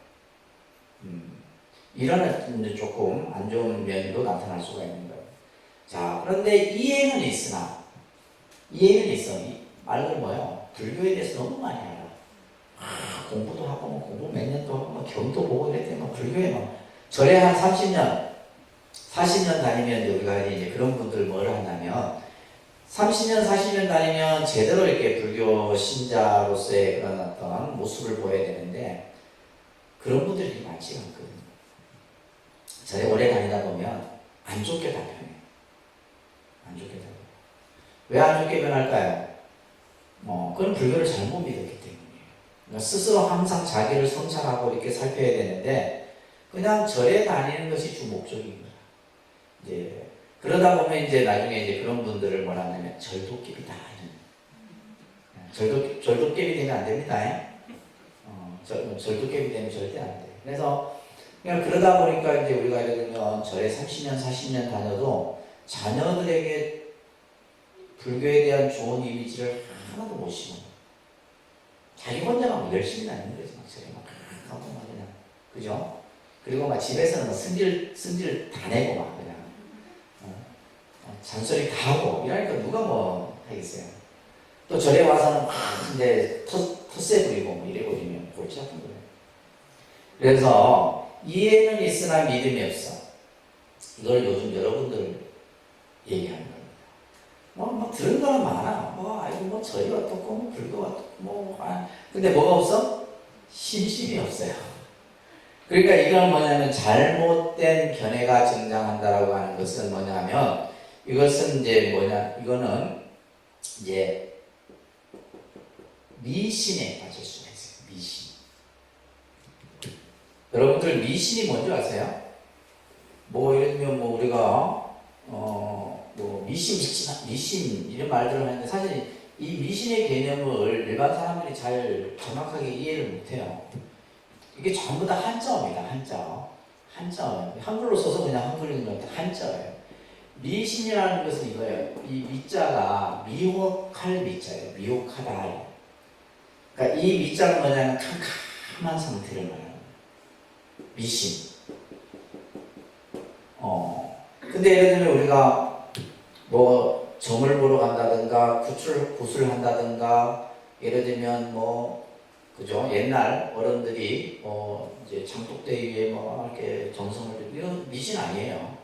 이런 조금 안 좋은 면도 나타날 수가 있는 거예요. 자, 그런데 이해는 있어. 말은 뭐예요? 불교에 대해서 너무 많이 알아. 공부도 하고, 공부 몇 년도 하고, 경도 보고 이랬더니 불교에 절에 한 30년, 40년 다니면 우리가 이제 그런 분들 뭘 하냐면, 30년, 40년 다니면 제대로 이렇게 불교 신자로서의 그런 어떤 모습을 보여야 되는데, 그런 분들이 많지가 않거든요. 절에 오래 다니다 보면 안 좋게 답변해요. 안 좋게 답변해요. 왜 안 좋게 변할까요? 그건 불교를 잘못 믿었기 때문이에요. 그러니까 스스로 항상 자기를 성찰하고 이렇게 살펴야 되는데, 그냥 절에 다니는 것이 주 목적인 거야. 이제 그러다 보면 이제 나중에 이제 그런 분들을 뭐라 하냐면 절도깨비다. 절도깨비 되면 안 됩니다. 절도깨비 되면 절대 안 돼. 그래서 그냥 그러다 보니까 이제 우리가 예를 들면 절에 30년, 40년 다녀도 자녀들에게 불교에 대한 좋은 이미지를 하나도 못 심어. 자기 혼자만 열심히 다니는 거지. 막 저래 막 그냥. 그죠? 그리고 막 집에서는 뭐 승질 다 내고 막 그냥. 잔소리 다 하고 이러니까 누가 뭐 하겠어요. 또 절에 와서는 막 이제 텃세 부리고 뭐 이래 버리면 골치 아픈 거예요. 그래서 이해는 있으나 믿음이 없어. 이걸 요즘 여러분들 얘기하는 거예요. 막 들은 거는 많아. 아이고 뭐 절이 어떻고 뭐 불교가 어떻고 근데 뭐가 없어? 신심이 없어요. 그러니까 이건 뭐냐면 잘못된 견해가 등장한다라고 하는 것은 뭐냐면 이것은 이제 이거는 이제 미신에 빠질 수가 있어요. 미신. 여러분들 미신이 뭔지 아세요? 예를 들면 우리가 뭐 미신 이런 말들을 하는데 사실 이 미신의 개념을 일반 사람들이 잘 정확하게 이해를 못해요. 이게 전부 다 한자어입니다. 한자어. 한글로 써서 그냥 한글 읽는 건데 한자어예요. 미신이라는 것은 이거예요. 이 미자가 미혹할 미자예요. 미혹하다. 그러니까 이 미자는 뭐냐면 캄캄한 상태를 말하는 미신. 근데 예를 들면 우리가 뭐 점을 보러 간다든가 굿을 한다든가 예를 들면 그죠? 옛날 어른들이 이제 장독대 위에 이렇게 정성을 들이고 이런 미신 아니에요.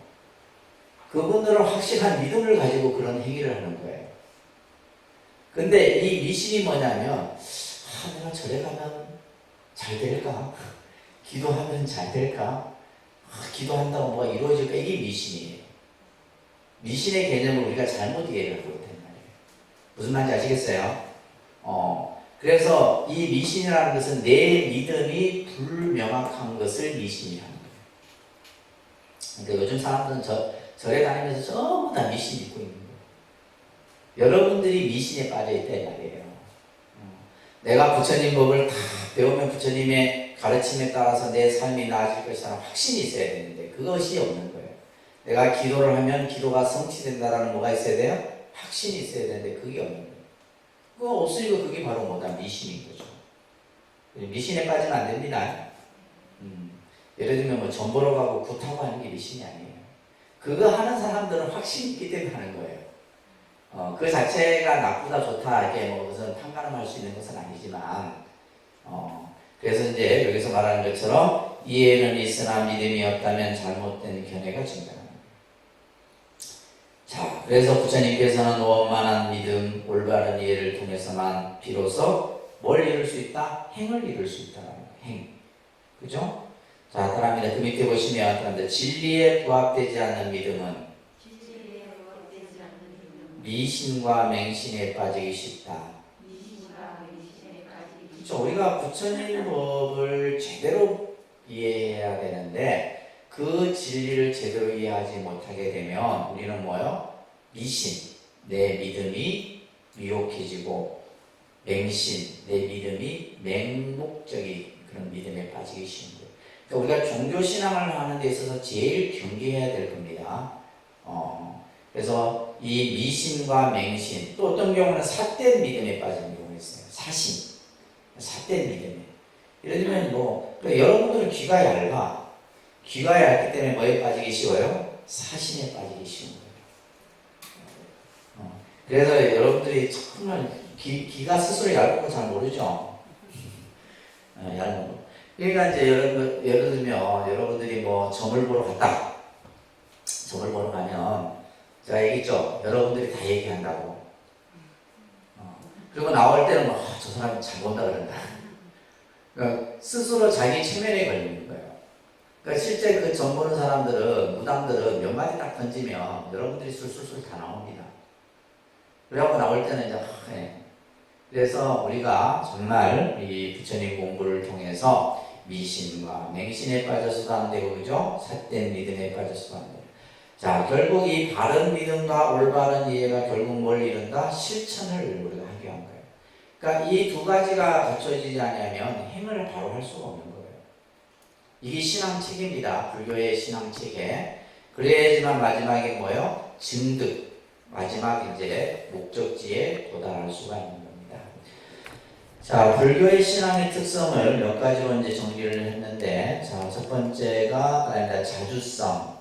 그분들은 확실한 믿음을 가지고 그런 행위를 하는 거예요. 근데 이 미신이 뭐냐면 내가 절에 가면 잘 될까? 기도하면 잘 될까? 기도한다고 뭐가 이루어질까? 이게 미신이에요. 미신의 개념을 우리가 잘못 이해를 하고 있단 말이에요. 무슨 말인지 아시겠어요? 그래서 이 미신이라는 것은 내 믿음이 불명확한 것을 미신이라는 거예요. 그러니까 요즘 사람들은 절에 다니면서 전부 다 미신 믿고 있는 거예요. 여러분들이 미신에 빠져 있다 이 말이에요. 내가 부처님 법을 다 배우면 부처님의 가르침에 따라서 내 삶이 나아질 것이라는 확신이 있어야 되는데 그것이 없는 거예요. 내가 기도를 하면 기도가 성취된다라는 뭐가 있어야 돼요? 확신이 있어야 되는데 그게 없는 거예요. 그거 없으니까 그게 바로 미신인 거죠. 미신에 빠지면 안 됩니다. 예를 들면 점 보러 가고 굿하고 하는 게 미신이 아니에요. 그거 하는 사람들은 확신이 있기 때문에 하는 거예요. 그 자체가 나쁘다 좋다 이게 무슨 판가름할 수 있는 것은 아니지만 그래서 이제 여기서 말하는 것처럼 이해는 있으나 믿음이 없다면 잘못된 견해가 증가합니다. 자, 그래서 부처님께서는 원만한 믿음, 올바른 이해를 통해서만 비로소 뭘 이룰 수 있다? 행을 이룰 수 있다는 거예요. 행. 그죠? 자, 다음에 그 밑에 보시면 진리에 부합되지 않는 믿음은 미신과 맹신에 빠지기 쉽다. 그렇죠. 우리가 부처님 법을 제대로 이해해야 되는데 그 진리를 제대로 이해하지 못하게 되면 우리는 미신, 내 믿음이 미혹해지고 맹신, 내 믿음이 맹목적인 그런 믿음에 빠지기 쉬운 거예요. 그러니까 우리가 종교신앙을 하는 데 있어서 제일 경계해야 될 겁니다. 그래서 이 미신과 맹신, 또 어떤 경우는 삿된 믿음에 빠지는 경우가 있어요. 사신, 삿된 믿음에. 예를 들면 그러니까 여러분들은 귀가 얇아. 귀가 얇기 때문에 뭐에 빠지기 쉬워요? 사신에 빠지기 쉬운 거예요. 그래서 여러분들이 정말 귀가 스스로 얇은 거 잘 모르죠? 얇은 거. 그러니까 이제 예를 들면 여러분들이 점을 보러 갔다. 점을 보러 가면 제가 얘기했죠. 여러분들이 다 얘기한다고. 그리고 나올 때는 저 사람이 잘 본다 그런다. 그러니까 스스로 자기 체면에 걸리는 거예요. 그러니까 실제 그 점 보는 사람들은, 무당들은 몇 마디 딱 던지면 여러분들이 술술술 다 나옵니다. 그래갖고 나올 때는 이제, 그래서 우리가 정말 이 부처님 공부를 통해서 미신과 맹신에 빠져서도 안 되고, 그죠? 삿된 믿음에 빠져서도 안 되고. 자, 결국 이 바른 믿음과 올바른 이해가 결국 뭘 이룬다? 실천을 우리가 하게 한 거예요. 그러니까 이 두 가지가 갖춰지지 않으면 행을 바로 할 수가 없는 거예요. 이게 신앙체계입니다. 불교의 신앙체계. 그래야지만 마지막에 증득. 마지막 이제 목적지에 도달할 수가 있는 겁니다. 자, 불교의 신앙의 특성을 몇 가지로 이제 정리를 했는데, 자, 첫 번째가 자주성,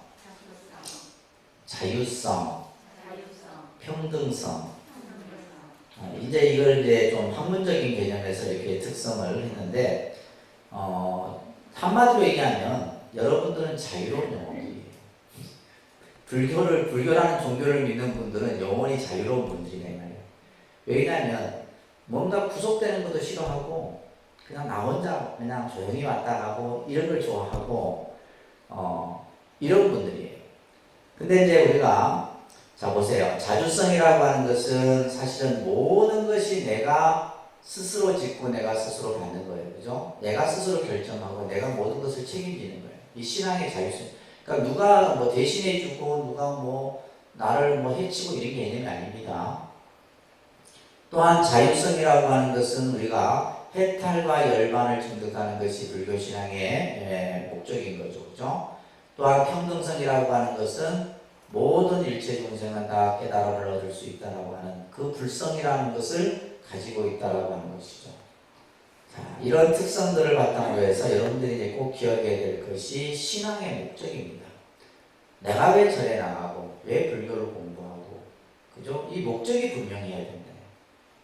자유성, 평등성. 이제 이걸 이제 좀 학문적인 개념에서 이렇게 특성을 했는데, 한마디로 얘기하면 여러분들은 자유로운 영혼들이에요. 불교라는 종교를 믿는 분들은 영원히 자유로운 분들이네 말이에요. 왜냐하면 뭔가 구속되는 것도 싫어하고 그냥 나 혼자 그냥 조용히 왔다 가고 이런 걸 좋아하고 이런 분들이에요. 근데 이제 우리가 자 보세요. 자주성이라고 하는 것은 사실은 모든 것이 내가 스스로 짓고 내가 스스로 받는 거예요. 그죠? 내가 스스로 결정하고 내가 모든 것을 책임지는 거예요. 이 신앙의 자유성. 그러니까 누가 뭐 대신해 주고 누가 뭐 나를 뭐 해치고 이런 개념이 아닙니다. 또한 자유성이라고 하는 것은 우리가 해탈과 열반을 증득하는 것이 불교신앙의 목적인 거죠. 그죠? 또한 평등성이라고 하는 것은 모든 일체 중생은 다 깨달음을 얻을 수 있다라고 하는 그 불성이라는 것을 가지고 있다라고 하는 것이죠. 자, 이런 특성들을 바탕으로 해서 여러분들이 이제 꼭 기억해야 될 것이 신앙의 목적입니다. 내가 왜 절에 나가고 왜 불교를 공부하고 그죠? 이 목적이 분명해야 된다.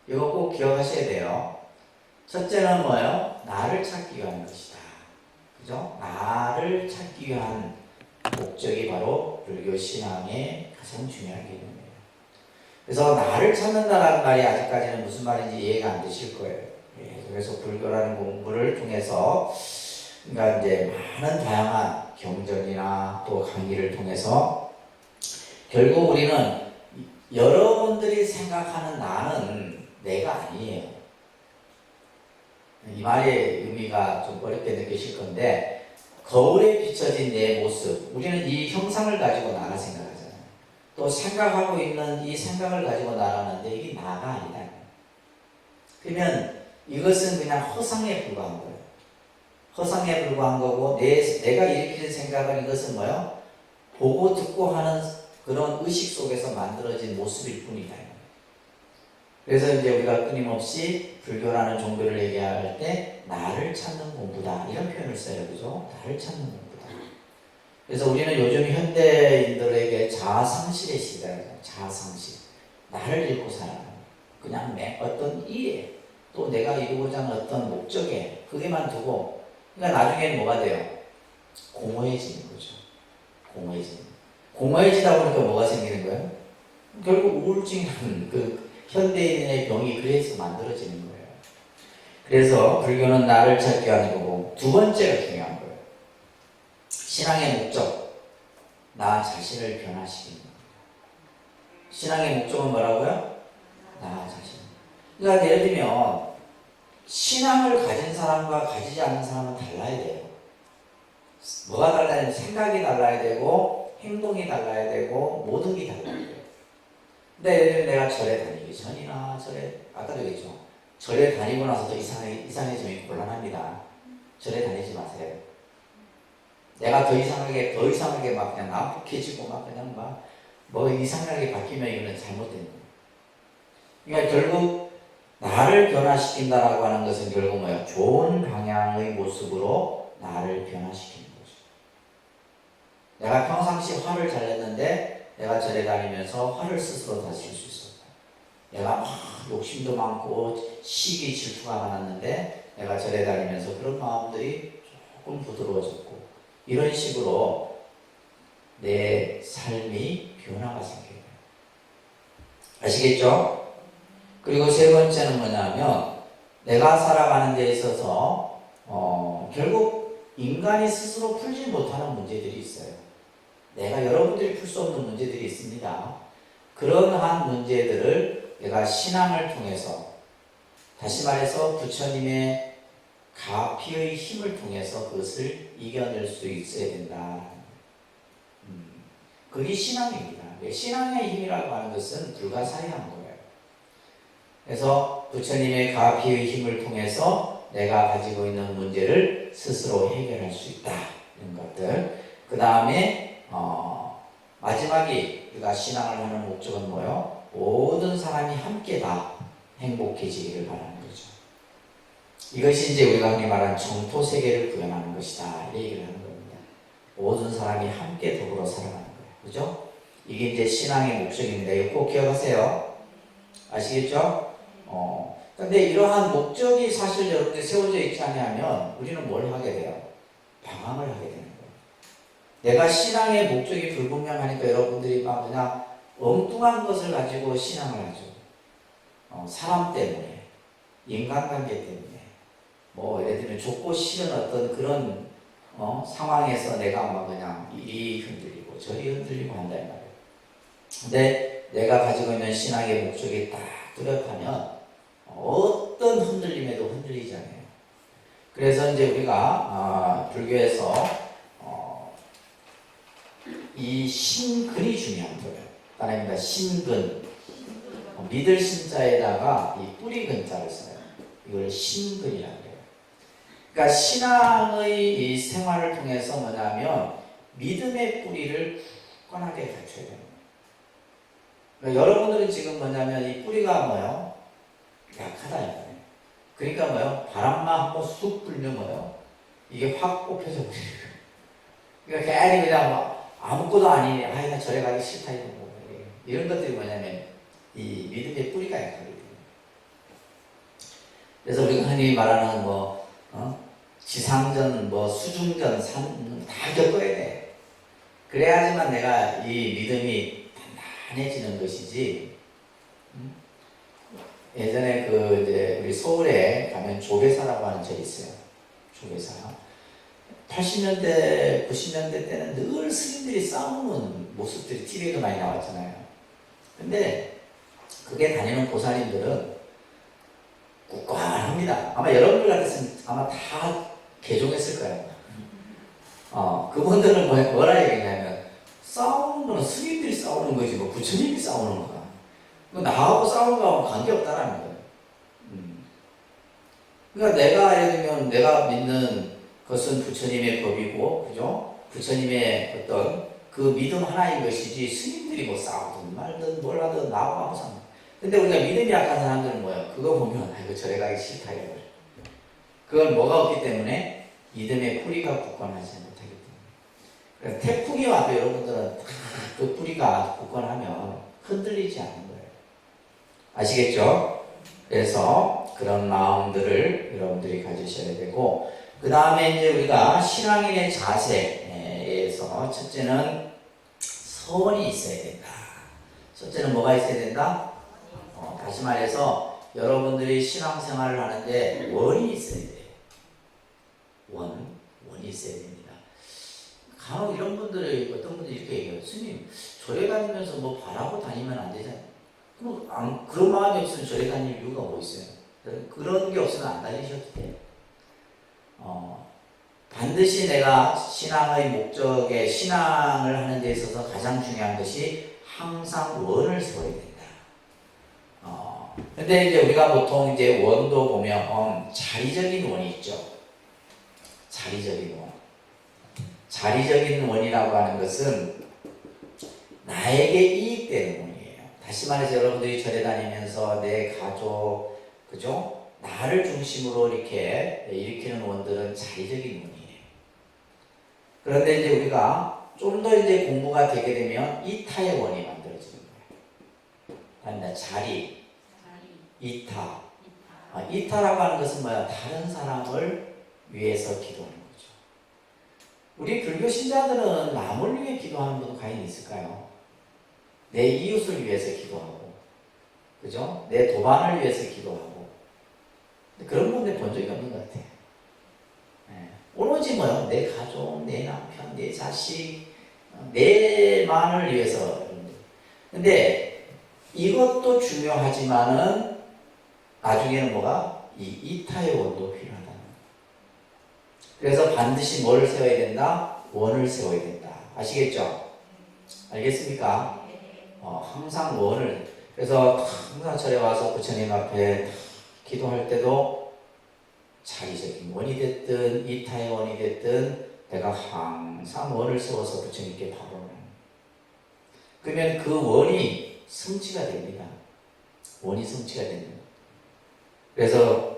이거 꼭 기억하셔야 돼요. 첫째는 뭐예요? 나를 찾기 위한 것이다. 그죠? 나를 찾기 위한 목적이 바로 불교 신앙의 가장 중요한 개념이에요. 그래서 나를 찾는다라는 말이 아직까지는 무슨 말인지 이해가 안 되실 거예요. 그래서 불교라는 공부를 통해서 그러니까 이제 많은 다양한 경전이나 또 강의를 통해서 결국 우리는 여러분들이 생각하는 나는 내가 아니에요. 이 말의 의미가 좀 어렵게 느끼실 건데 거울에 비춰진 내 모습, 우리는 이 형상을 가지고 나라 생각하잖아요. 또 생각하고 있는 이 생각을 가지고 나라는데 이게 나가 아니다. 그러면 이것은 그냥 허상에 불과한 거예요. 허상에 불과한 거고 내가 일으키는 생각은 이것은 뭐예요? 보고 듣고 하는 그런 의식 속에서 만들어진 모습일 뿐이다. 그래서 이제 우리가 끊임없이 불교라는 종교를 얘기할 때 나를 찾는 공부다 이런 표현을 써요. 그죠? 나를 찾는 공부다. 그래서 우리는 요즘 현대인들에게 자아상실의 시대예요. 자아상실. 나를 잃고 살아가는 그냥 어떤 일에 또 내가 이루고자 하는 어떤 목적에 그게만 두고 그러니까 나중에는 뭐가 돼요? 공허해지는 거죠. 공허해지다 보니까 뭐가 생기는 거예요? 결국 우울증이라는 그 현대인의 병이 그래서 만들어지는 거예요. 그래서 불교는 나를 찾게 하는 거고 두 번째가 중요한 거예요. 신앙의 목적, 나 자신을 변화시키는 거예요. 신앙의 목적은 뭐라고요? 나 자신. 그러니까 예를 들면 신앙을 가진 사람과 가지지 않는 사람은 달라야 돼요. 뭐가 달라야 되면 생각이 달라야 되고 행동이 달라야 되고 모든 게 달라야 돼요. 근데 예를 들면 내가 절에 다니기 전이나 아까도 얘기했죠. 절에 다니고 나서도 이상해지면 곤란합니다. 절에 다니지 마세요. 내가 더 이상하게 막 그냥 난폭해지고 막 그냥 막 뭐 이상하게 바뀌면 이거는 잘못된 거예요. 그러니까 결국 나를 변화시킨다라고 하는 것은 결국 뭐예요? 좋은 방향의 모습으로 나를 변화시키는 거죠. 내가 평상시 화를 잘 냈는데 내가 절에 다니면서 화를 스스로 다스릴 수 있었다. 내가 막 욕심도 많고 시기 질투가 많았는데 내가 절에 다니면서 그런 마음들이 조금 부드러워졌고 이런 식으로 내 삶이 변화가 생겨요. 아시겠죠? 그리고 세 번째는 뭐냐면 내가 살아가는 데 있어서 결국 인간이 스스로 풀지 못하는 문제들이 있어요. 내가 여러분들이 풀 수 없는 문제들이 있습니다. 그러한 문제들을 내가 신앙을 통해서 다시 말해서 부처님의 가피의 힘을 통해서 그것을 이겨낼 수 있어야 된다. 그게 신앙입니다. 신앙의 힘이라고 하는 것은 불가사의한 거예요. 그래서 부처님의 가피의 힘을 통해서 내가 가지고 있는 문제를 스스로 해결할 수 있다. 이런 것들. 그 다음에 마지막이 우리가 신앙을 하는 목적은 뭐예요? 모든 사람이 함께 다 행복해지기를 바라는 거죠. 이것이 이제 우리가 흔히 말하는 정토 세계를 구현하는 것이다. 이 얘기를 하는 겁니다. 모든 사람이 함께 더불어 살아가는 거예요. 그죠? 이게 이제 신앙의 목적입니다. 이거 꼭 기억하세요. 아시겠죠? 근데 이러한 목적이 사실 여러분들 세워져 있지 않으면 우리는 뭘 하게 돼요? 방황을 하게 되는 거예요. 내가 신앙의 목적이 불분명하니까 여러분들이 막 그냥 엉뚱한 것을 가지고 신앙을 하죠. 사람 때문에, 인간관계 때문에, 뭐 예를 들면 좁고 싫은 어떤 그런 상황에서 내가 막 그냥 이리 흔들리고 저리 흔들리고 한다 이 말이에요. 근데 내가 가지고 있는 신앙의 목적이 딱 뚜렷하면 어떤 흔들림에도 흔들리지 않아요. 그래서 이제 우리가 불교에서 이 신근이 중요한 거예요. 따라합니다. 신근. 믿을 신자에다가 이 뿌리 근자를 써요. 이걸 신근이라고 해요. 그러니까 신앙의 이 생활을 통해서 뭐냐면 믿음의 뿌리를 굳건하게 갖춰야 됩니다. 그러니까 여러분들은 지금 뭐냐면 이 뿌리가 뭐예요? 약하다 이거예요. 그러니까 뭐예요? 바람만 한번 쑥 불면 뭐예요? 이게 확 뽑혀져 버려요. 그러니까 괜히 그냥 막 아무것도 아니니 나 절에 가기 싫다 이런 것들이 뭐냐면 이 믿음의 뿌리가 약하거든요. 그래서 우리가 흔히 말하는 지상전, 수중전, 산 다 겪어야 돼. 그래야지만 내가 이 믿음이 단단해지는 것이지. 예전에 이제 우리 서울에 가면 조계사라고 하는 절이 있어요. 조계사. 80년대, 90년대 때는 늘 스님들이 싸우는 모습들이 TV에도 많이 나왔잖아요. 근데 그게 다니는 보살님들은 굳건합니다. 아마 여러분들 같았으면 아마 다 개종했을 거예요. 그분들은 뭐라 얘기냐면 싸우는 거는 스님들이 싸우는 거지 부처님이 싸우는 거야. 나하고 싸우는 거하고 관계없다라는 거예요. 그러니까 내가 예를 들면 내가 믿는 것은 부처님의 법이고, 그죠? 부처님의 어떤 그 믿음 하나인 것이지 스님들이 싸우든 말든 뭘 하든 나하고 아무 상관. 근데 우리가 믿음이 약한 사람들은 뭐예요? 그거 보면 이거 절에 가기 싫다 이거예요. 그건 뭐가 없기 때문에 믿음의 뿌리가 굳건하지 못하기 때문에. 그러니까 태풍이 와도 여러분들은 그 뿌리가 굳건하면 흔들리지 않는 거예요. 아시겠죠? 그래서 그런 마음들을 여러분들이 가지셔야 되고, 그 다음에 이제 우리가 신앙인의 자세에서 첫째는 선이 있어야 된다. 첫째는 뭐가 있어야 된다? 다시 말해서 여러분들이 신앙생활을 하는데 원이 있어야 돼요. 원이 있어야 됩니다. 간혹 이런 분들이 어떤 분들이 이렇게 얘기해요. 스님, 절에 다니면서 바라고 다니면 안 되잖아요. 그런 마음이 없으면 절에 다닐 이유가 뭐 있어요? 그런 게 없으면 안 다니셔도 돼요. 반드시 내가 신앙의 목적에 신앙을 하는 데 있어서 가장 중요한 것이 항상 원을 세워야 된다. 근데 이제 우리가 보통 이제 원도 보면 자리적인 원이 있죠. 자리적인 원. 자리적인 원이라고 하는 것은 나에게 이익되는 원이에요. 다시 말해서 여러분들이 절에 다니면서 내 가족, 그죠? 나를 중심으로 이렇게 일으키는 원들은 자리적인 원이에요. 그런데 이제 우리가 좀 더 이제 공부가 되게 되면 이타의 원이 만들어지는 거예요. 아니다, 자리, 이타. 이타라고 하는 것은 뭐야? 다른 사람을 위해서 기도하는 거죠. 우리 불교 신자들은 남을 위해 기도하는 분은 과연 있을까요? 내 이웃을 위해서 기도하고, 그죠? 내 도반을 위해서 기도하고. 그런 분들 본 적이 없는 것 같아요. 오로지 내 가족, 내 남편, 내 자식, 내만을 위해서. 근데 이것도 중요하지만은 나중에는 이 이타의 원도 필요하다는 거예요. 그래서 반드시 뭘 세워야 된다? 원을 세워야 된다. 아시겠죠? 알겠습니까? 항상 원을. 그래서 항상 절에 와서 부처님 앞에 기도할 때도 자리적인 원이 됐든 이타의 원이 됐든 내가 항상 원을 세워서 부처님께 바로는. 그러면 그 원이 성취가 됩니다. 원이 성취가 됩니다. 그래서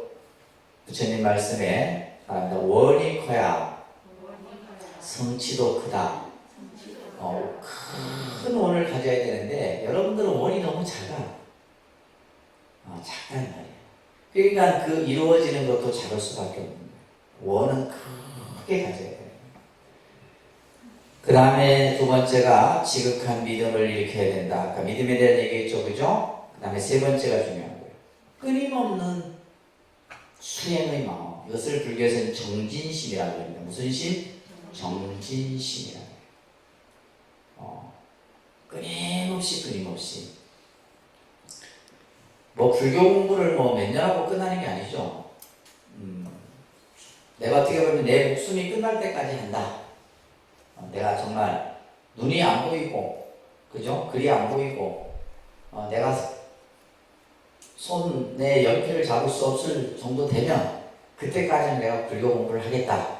부처님 말씀에 원이 커야 성취도 크다. 큰 원을 가져야 되는데 여러분들은 원이 너무 작아. 작단 말이에요. 그러니까 그 이루어지는 것도 작을 수밖에 없는 거예요. 원은 크게 가져야 돼요. 그 다음에 두 번째가 지극한 믿음을 일으켜야 된다. 아까 믿음에 대한 얘기했죠, 그죠? 그 다음에 세 번째가 중요한 거예요. 끊임없는 수행의 마음. 이것을 불교에서는 정진심이라고 합니다. 무슨 심? 정진심이라고 해요. 끊임없이. 뭐 불교 공부를 뭐 몇 년하고 끝나는 게 아니죠. 내가 어떻게 보면 내 목숨이 끝날 때까지 한다. 내가 정말 눈이 안 보이고, 그죠? 글이 안 보이고, 내가 내 연필을 잡을 수 없을 정도 되면 그때까지는 내가 불교 공부를 하겠다.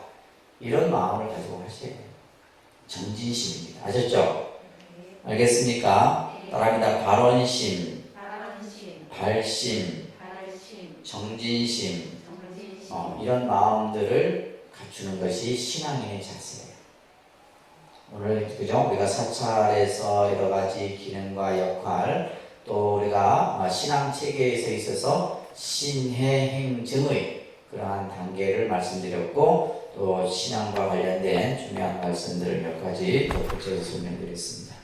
이런 마음을 가지고 하셔야 돼요. 정진심입니다. 아셨죠? 알겠습니까? 따라합니다. 발원심, 발심, 정진심, 이런 마음들을 갖추는 것이 신앙인의 자세예요. 오늘 그죠? 우리가 사찰에서 여러 가지 기능과 역할, 또 우리가 신앙 체계에서 있어서 신해행증의 그러한 단계를 말씀드렸고, 또 신앙과 관련된 중요한 말씀들을 몇 가지 덧붙여서 설명드렸습니다.